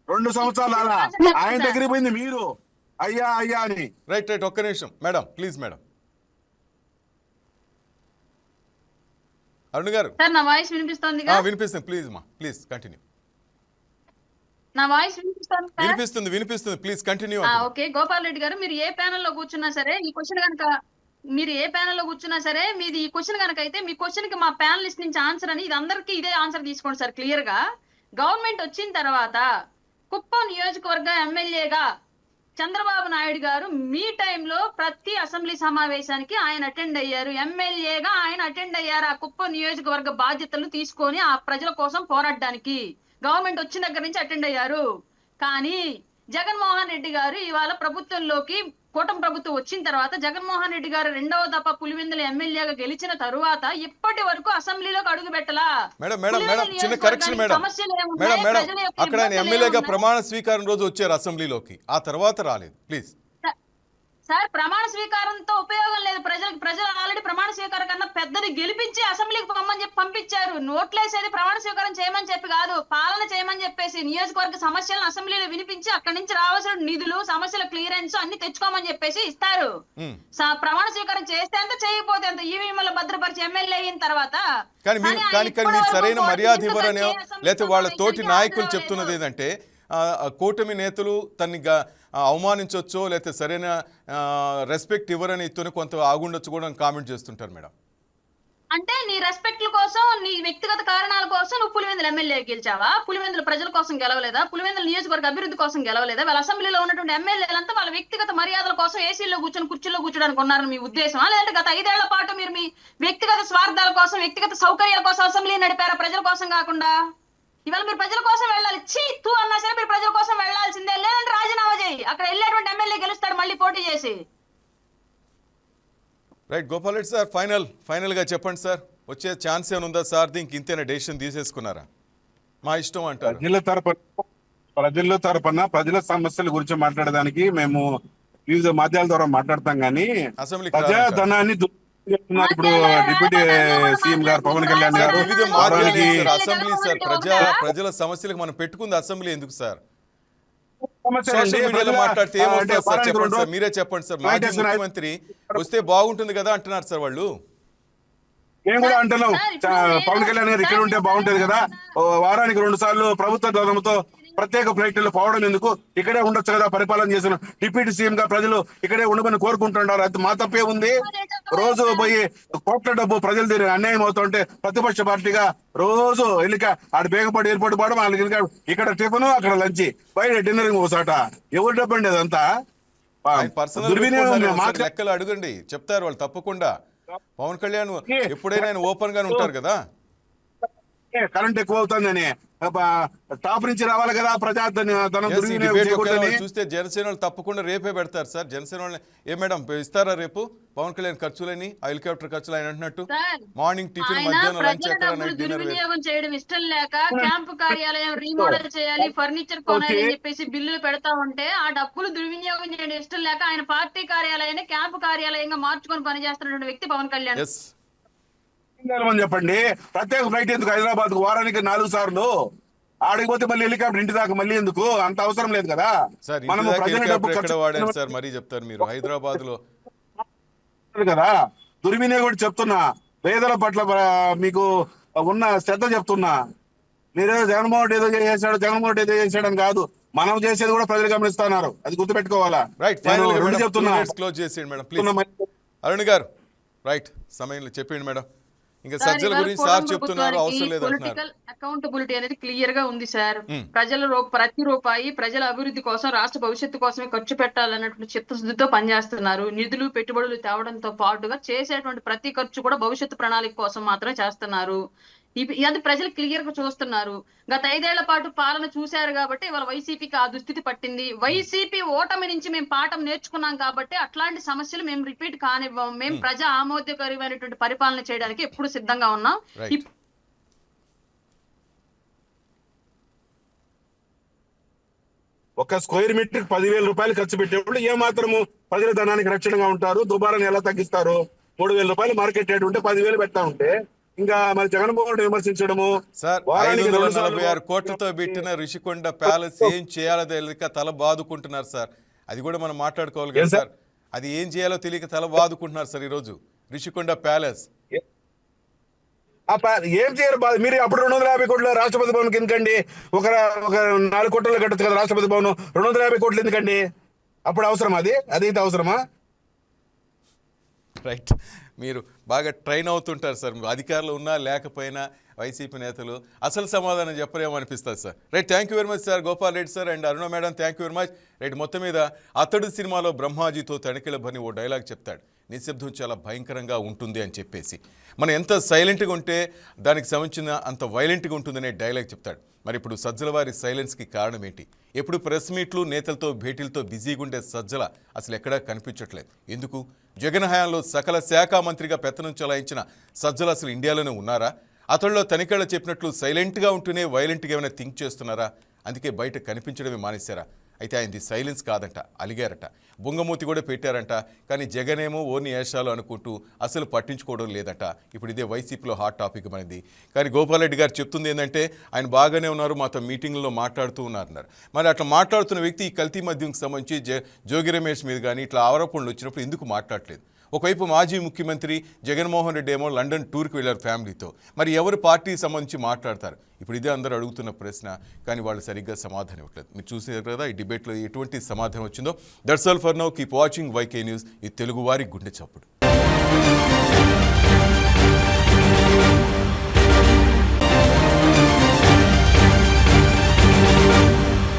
S3: 2 సంవత్సరాలు రాలా. ఆయన దగ్గరికి పోయింది మీరు అయ్యా అని.
S1: రైట్ ఒక్క నిమిషం మేడం, ప్లీజ్ మేడం. అరుణ్ గారు
S2: సార్ నా వాయిస్ వినిపిస్తుంది?
S1: వినిపిస్తుంది, ప్లీజ్ మా ప్లీజ్ కంటిన్యూ.
S2: నా వాయిస్
S1: వినిపిస్తుంది please continue.
S2: Okay Gopal Reddy గారు, మీరు ఏ ప్యానెల్ లో కూర్చున్నా సరే ఈ క్వశ్చన్ కనుక మీది ఈ క్వశ్చన్ కనుక అయితే మీ క్వశ్చన్ కి మా ప్యానలిస్ట్ నుంచి ఆన్సర్ అని ఇది అందరికీ ఇదే ఆన్సర్ తీసుకోండి సార్. క్లియర్ గా గవర్నమెంట్ వచ్చిన తర్వాత కుప్పం నియోజకవర్గ ఎమ్మెల్యేగా చంద్రబాబు నాయుడు గారు మీ టైంలో ప్రతి అసెంబ్లీ సమావేశానికి ఆయన అటెండ్ అయ్యారు, ఎమ్మెల్యేగా ఆయన అటెండ్ అయ్యారు. ఆ కుప్పం నియోజకవర్గ బాధ్యతలు తీసుకొని ఆ ప్రజల కోసం పోరాడడానికి గవర్నమెంట్ వచ్చిన దగ్గర నుంచి అటెండ్ అయ్యారు. కానీ జగన్మోహన్ రెడ్డి గారు ఇవాళ ప్రభుత్వంలోకి కూటమి ప్రభుత్వం వచ్చిన తర్వాత జగన్మోహన్ రెడ్డి గారు 2వ దఫా పులివెందుల ఎమ్మెల్యేగా గెలిచిన తరువాత ఇప్పటి వరకు అసెంబ్లీలోకి అడుగు పెట్టలా.
S1: చిన్న కరెక్షన్ మేడం, అక్కడ ఆయన ఎమ్మెల్యేగా ప్రమాణ స్వీకారం రోజు వచ్చారు అసెంబ్లీలోకి, ఆ తర్వాత రాలేదు. ప్లీజ్
S2: సార్ ప్రమాణ స్వీకారంతో ఉపయోగం లేదు. ప్రజలు ఆల్రెడీ ప్రమాణ స్వీకారం కన్నా పెద్దది గెలిపించి అసెంబ్లీకి పొమ్మని చెప్పి పంపించారు. నోట్లేసేది ప్రమాణ స్వీకారం చేయమని చెప్పి కాదు, పాలన చేయమని చెప్పేసి నియోజకవర్గ సమస్యలను అసెంబ్లీలో వినిపించి అక్కడి నుంచి రావాల్సిన నిధులు, సమస్యల క్లియరెన్స్ అన్ని తెచ్చుకోమని చెప్పేసి ఇస్తారు. ప్రమాణ స్వీకారం చేస్తే అంత, చేయకపోతే అంత. ఈవీఎంలో భద్రపరిచి ఎమ్మెల్యే అయిన తర్వాత
S1: కానీ మీరు సరైన మర్యాద ఇవ్వరనే, లేకపోతే వాళ్ళ తోటి నాయకులు చెప్తున్నది ఏంటంటే కూటమి నేతలు తన్ని అవమానించవచ్చో లేకపోతే సరైన రెస్పెక్ట్ ఇవ్వరని ఇతను కొంత ఆగుండొచ్చు కూడా కామెంట్ చేస్తుంటారు మేడం.
S2: అంటే నీ రెస్పెక్ట్ల కోసం, నీ వ్యక్తిగత కారణాల కోసం నువ్వు పులివెందుల ఎమ్మెల్యే గెలిచావా? పులివెందుల ప్రజల కోసం గెలవలేదా? పులివెందుల నియోజకవర్గ అభివృద్ధి కోసం గెలవలేదా? వాళ్ళ అసెంబ్లీలో ఉన్నటువంటి ఎమ్మెల్యేలంతా వాళ్ళ వ్యక్తిగత మర్యాదల కోసం ఏసీలో కూర్చొని కుర్చీలో కూర్చోడానికి ఉన్నారని మీ ఉద్దేశమా? లేదంటే గత 5 ఏళ్ల పాటు మీరు మీ వ్యక్తిగత స్వార్థాల కోసం, వ్యక్తిగత సౌకర్యాల కోసం అసెంబ్లీ నడిపారా ప్రజల కోసం కాకుండా? ఇవాళ మీరు ప్రజల కోసం వెళ్ళాలి, తూ అన్నా సరే మీరు ప్రజల కోసం వెళ్లాల్సిందే, లేదంటే రాజీనామా చేయి. అక్కడ వెళ్ళేటువంటి ఎమ్మెల్యే గెలుస్తాడు మళ్ళీ పోటీ చేసి.
S1: Right Gopal Reddy sir, final గా చెప్పండి సార్. వచ్చే ఛాన్స్ ఏమైనా ఉందా సార్? దీనికి ఇంతేనా డెసిషన్ తీసేసుకున్నారా? మా ఇష్టం అంటారు.
S3: ప్రజల తరపున ప్రజల సమస్యల గురించి మాట్లాడడానికి మేము వివిధ మాధ్యమాల ద్వారా మాట్లాడతాం కానీ
S1: అసెంబ్లీకి
S3: ప్రజాధనాన్ని చెప్తున్నారు ఇప్పుడు డిప్యూటీ సీఎం గారు పవన్ కళ్యాణ్ గారు.
S1: వివిధ మాధ్యమాలు సార్, అసెంబ్లీ సార్, ప్రజల సమస్యలకు మనం పెట్టుకుంది అసెంబ్లీ ఎందుకు సార్? సోషల్ మీడియాలో మాట్లాడితే ఏమొస్తారు సార్? చెప్పండి సార్, మీరే చెప్పండి సార్. మాజీ ముఖ్యమంత్రి వస్తే బాగుంటుంది కదా అంటున్నారు సార్ వాళ్ళు.
S3: మేము కూడా అంటున్నాం పవన్ కళ్యాణ్ గారు ఇక్కడ ఉంటే బాగుంటది కదా, వారానికి 2 సార్లు ప్రభుత్వ ధనంతో ప్రత్యేక ఫ్లైట్లు పోవడం ఎందుకు, ఇక్కడే ఉండొచ్చు కదా పరిపాలన చేసిన డిప్యూటీ సీఎం గా ప్రజలు ఇక్కడే ఉండమని కోరుకుంటున్నారు. అది మా తప్పే ఉంది. రోజు పోయి కోట్ల డబ్బు ప్రజలు తిరిగి అన్యాయం అవుతుంటే ప్రతిపక్ష పార్టీగా రోజు వెళ్ళిక ఆడ బేగపాటు ఎయిర్పోర్ట్ పోవడం, వాళ్ళకి ఇక్కడ టిఫిన్ అక్కడ లంచ్ బయట డిన్నరింగ్ ఓసాట. ఎవరు డబ్బు అండి అదంతా?
S1: లెక్కలు అడగండి, చెప్తారు వాళ్ళు తప్పకుండా. పవన్ కళ్యాణ్ ఎప్పుడైనా ఆయన ఓపెన్ గానే ఉంటారు కదా.
S3: కరెంట్ ఎక్కువ అవుతుందని టాప్ నుంచి రావాలి కదా,
S1: చూస్తే జనసేన వాళ్ళు తప్పకుండా రేపే పెడతారు సార్. జనసేన వాళ్ళు ఏ మేడం ఇస్తారా రేపు పవన్ కళ్యాణ్ ఖర్చులని, ఆ హెలికాప్టర్ ఖర్చులు ఆయన అంటున్నట్టు? మార్నింగ్ టిఫిన్, మధ్యాహ్నం లంచ్, ఎక్కడ నైట్ డిన్నర్.
S2: దుర్వినియోగం చేయడం ఇష్టం లేక క్యాంపు కార్యాలయం రీమోడల్ చేయాలి, ఫర్నిచర్ కొనాలి అని చెప్పేసి బిల్లులు పెడతా ఉంటే ఆ డబ్బులు దుర్వినియోగం చేయడం ఇష్టం లేక ఆయన పార్టీ కార్యాలయాన్ని క్యాంపు కార్యాలయంగా మార్చుకొని పనిచేస్తున్నటువంటి వ్యక్తి పవన్ కళ్యాణ్.
S3: చెప్పండి, ప్రత్యేక ఫ్లైట్ ఎందుకు హైదరాబాద్ కు వారానికి 4 సార్లు? ఆడికి పోతే మళ్ళీ హెలికాప్టర్ ఇంటి దాకా మళ్ళీ ఎందుకు? అంత అవసరం లేదు కదా.
S1: మనం సార్ మరీ చెప్తారు మీరు హైదరాబాద్ లో
S3: కదా. దుర్వినియోగం చెప్తున్నా, పేదల పట్ల మీకు ఉన్న శ్రద్ధ చెప్తున్నా. మీరేదో జగన్మోహన్ రెడ్డి ఏదో చేశాడని కాదు, మనం చేసేది కూడా ప్రజలు గమనిస్తున్నారు. అది గుర్తుపెట్టుకోవాలా.
S1: చెప్తున్నా. క్లోజ్ చేసేయండి మేడం ప్లీజ్. అరుణ్ గారు రైట్ సమయంలో చెప్పండి మేడం. ఇంకా సజ్జల గురించి సార్ చెప్తున్నారు, అవసరం లేదు అంటున్నారు.
S2: పొలిటికల్ అకౌంటబిలిటీ అనేది క్లియర్ గా ఉంది సార్. ప్రతి రూపాయి ప్రజల అభివృద్ధి కోసం, రాష్ట్ర భవిష్యత్తు కోసమే ఖర్చు పెట్టాలన్నటువంటి చిత్తశుద్ధితో పనిచేస్తున్నారు. నిధులు పెట్టుబడులు తేవడంతో పాటుగా చేసేటువంటి ప్రతి ఖర్చు కూడా భవిష్యత్తు ప్రణాళిక కోసం మాత్రమే చేస్తున్నారు. అది ప్రజలు క్లియర్ గా చూస్తున్నారు. గత 5 ఏళ్ల పాటు పాలన చూశారు కాబట్టి ఇవాళ వైసీపీకి ఆ దుస్థితి పట్టింది. వైసీపీ ఓటమి నుంచి మేము పాఠం నేర్చుకున్నాం కాబట్టి అట్లాంటి సమస్యలు మేము రిపీట్ కానివ్వం. మేము ప్రజా ఆమోదకరమైనటువంటి పరిపాలన చేయడానికి ఎప్పుడు సిద్ధంగా ఉన్నాం.
S3: ఒక స్క్వేర్ మీటర్ 10,000 రూపాయలు ఖర్చు పెట్టేవాళ్ళు ఏమాత్రము ప్రజల ధనానికి రక్షణగా ఉంటారు? దుబారాన్ని ఎలా తగ్గిస్తారు? 3,000 రూపాయలు మార్కెట్ రేట్ ఉంటే 10,000 పెడతా ఉంటే ఇంకా మరి జగన్మోహన్ రెడ్డి విమర్శించడము.
S1: సార్ 546 కోట్లతో పెట్టిన రిషికొండ ప్యాలెస్ ఏం చేయాలో తెలియక తల బాదుకుంటున్నారు సార్. అది కూడా మనం మాట్లాడుకోవాలి కదా సార్. అది ఏం చేయాలో తెలియక తల బాదుకుంటున్నారు సార్ ఈ రోజు రిషికొండ ప్యాలెస్.
S3: ఏం చేయరు మీరు? అప్పుడు 250 కోట్లు రాష్ట్రపతి భవన్ ఎందుకండి? ఒక 4 కోట్లలో కట్టచ్చు కదా రాష్ట్రపతి భవన్. 250 కోట్లు ఎందుకండి? అప్పుడు అవసరమా? అదైతే అవసరమా?
S1: రైట్, మీరు బాగా ట్రైన్ అవుతుంటారు సార్. అధికారులు ఉన్నా లేకపోయినా వైసీపీ నేతలు అసలు సమాధానం చెప్పరేమో అనిపిస్తుంది sir. Right, thank you very much sir Gopal Reddy sir and Aruna madam, thank you very much. Right, మొత్తం మీద అతడు సినిమాలో బ్రహ్మాజీతో తనిఖీల బని ఓ డైలాగ్ చెప్తాడు, నిశ్శబ్దం చాలా భయంకరంగా ఉంటుంది అని చెప్పేసి. మనం ఎంత సైలెంట్గా ఉంటే దానికి సంబంధించిన అంత వైలెంట్గా ఉంటుందనే డైలాగ్ చెప్తాడు. మరి ఇప్పుడు సజ్జల వారి సైలెన్స్కి కారణం ఏంటి? ఎప్పుడు ప్రెస్ మీట్లు, నేతలతో భేటీలతో బిజీగా ఉండే సజ్జల అసలు ఎక్కడా కనిపించట్లేదు. ఎందుకు? జగన్ హయాంలో సకల శాఖ మంత్రిగా పెత్తనం చలాయించిన సజ్జల అసలు ఇండియాలోనే ఉన్నారా? అతడిలో తనిఖీలు చెప్పినట్లు సైలెంట్గా ఉంటూనే వైలెంట్గా ఏమైనా థింక్ చేస్తున్నారా? అందుకే బయట కనిపించడమే మానేశారా? అయితే ఆయనది సైలెన్స్ కాదంట, అలిగారట, బొంగమూతి కూడా పెట్టారంట. కానీ జగనేమో ఓని ఏషాలు అనుకుంటూ అసలు పట్టించుకోవడం లేదట. ఇప్పుడు ఇదే వైసీపీలో హాట్ టాపిక్ మనది. కానీ గోపాల్ రెడ్డి గారు చెప్తుంది ఏంటంటే ఆయన బాగానే ఉన్నారు, మాతో మీటింగ్లో మాట్లాడుతూ ఉన్నారన్నారు. మరి అట్లా మాట్లాడుతున్న వ్యక్తి ఈ కల్తీ మద్యంకి సంబంధించి జోగి రమేష్ మీద కానీ ఇట్లా ఆరోపణలు వచ్చినప్పుడు ఎందుకు మాట్లాడలేదు? ఒకవైపు మాజీ ముఖ్యమంత్రి జగన్మోహన్ రెడ్డి ఏమో లండన్ టూర్కి వెళ్ళారు ఫ్యామిలీతో. మరి ఎవరు పార్టీకి సంబంధించి మాట్లాడతారు? ఇప్పుడు ఇదే అందరూ అడుగుతున్న ప్రశ్న, కానీ వాళ్ళు సరిగ్గా సమాధానం ఇవ్వట్లేదు. మీరు చూసారు కదా ఈ డిబేట్లో ఎటువంటి సమాధానం వచ్చిందో. That's all for now. Keep watching YK news, ఈ తెలుగువారి గుండె చప్పుడు.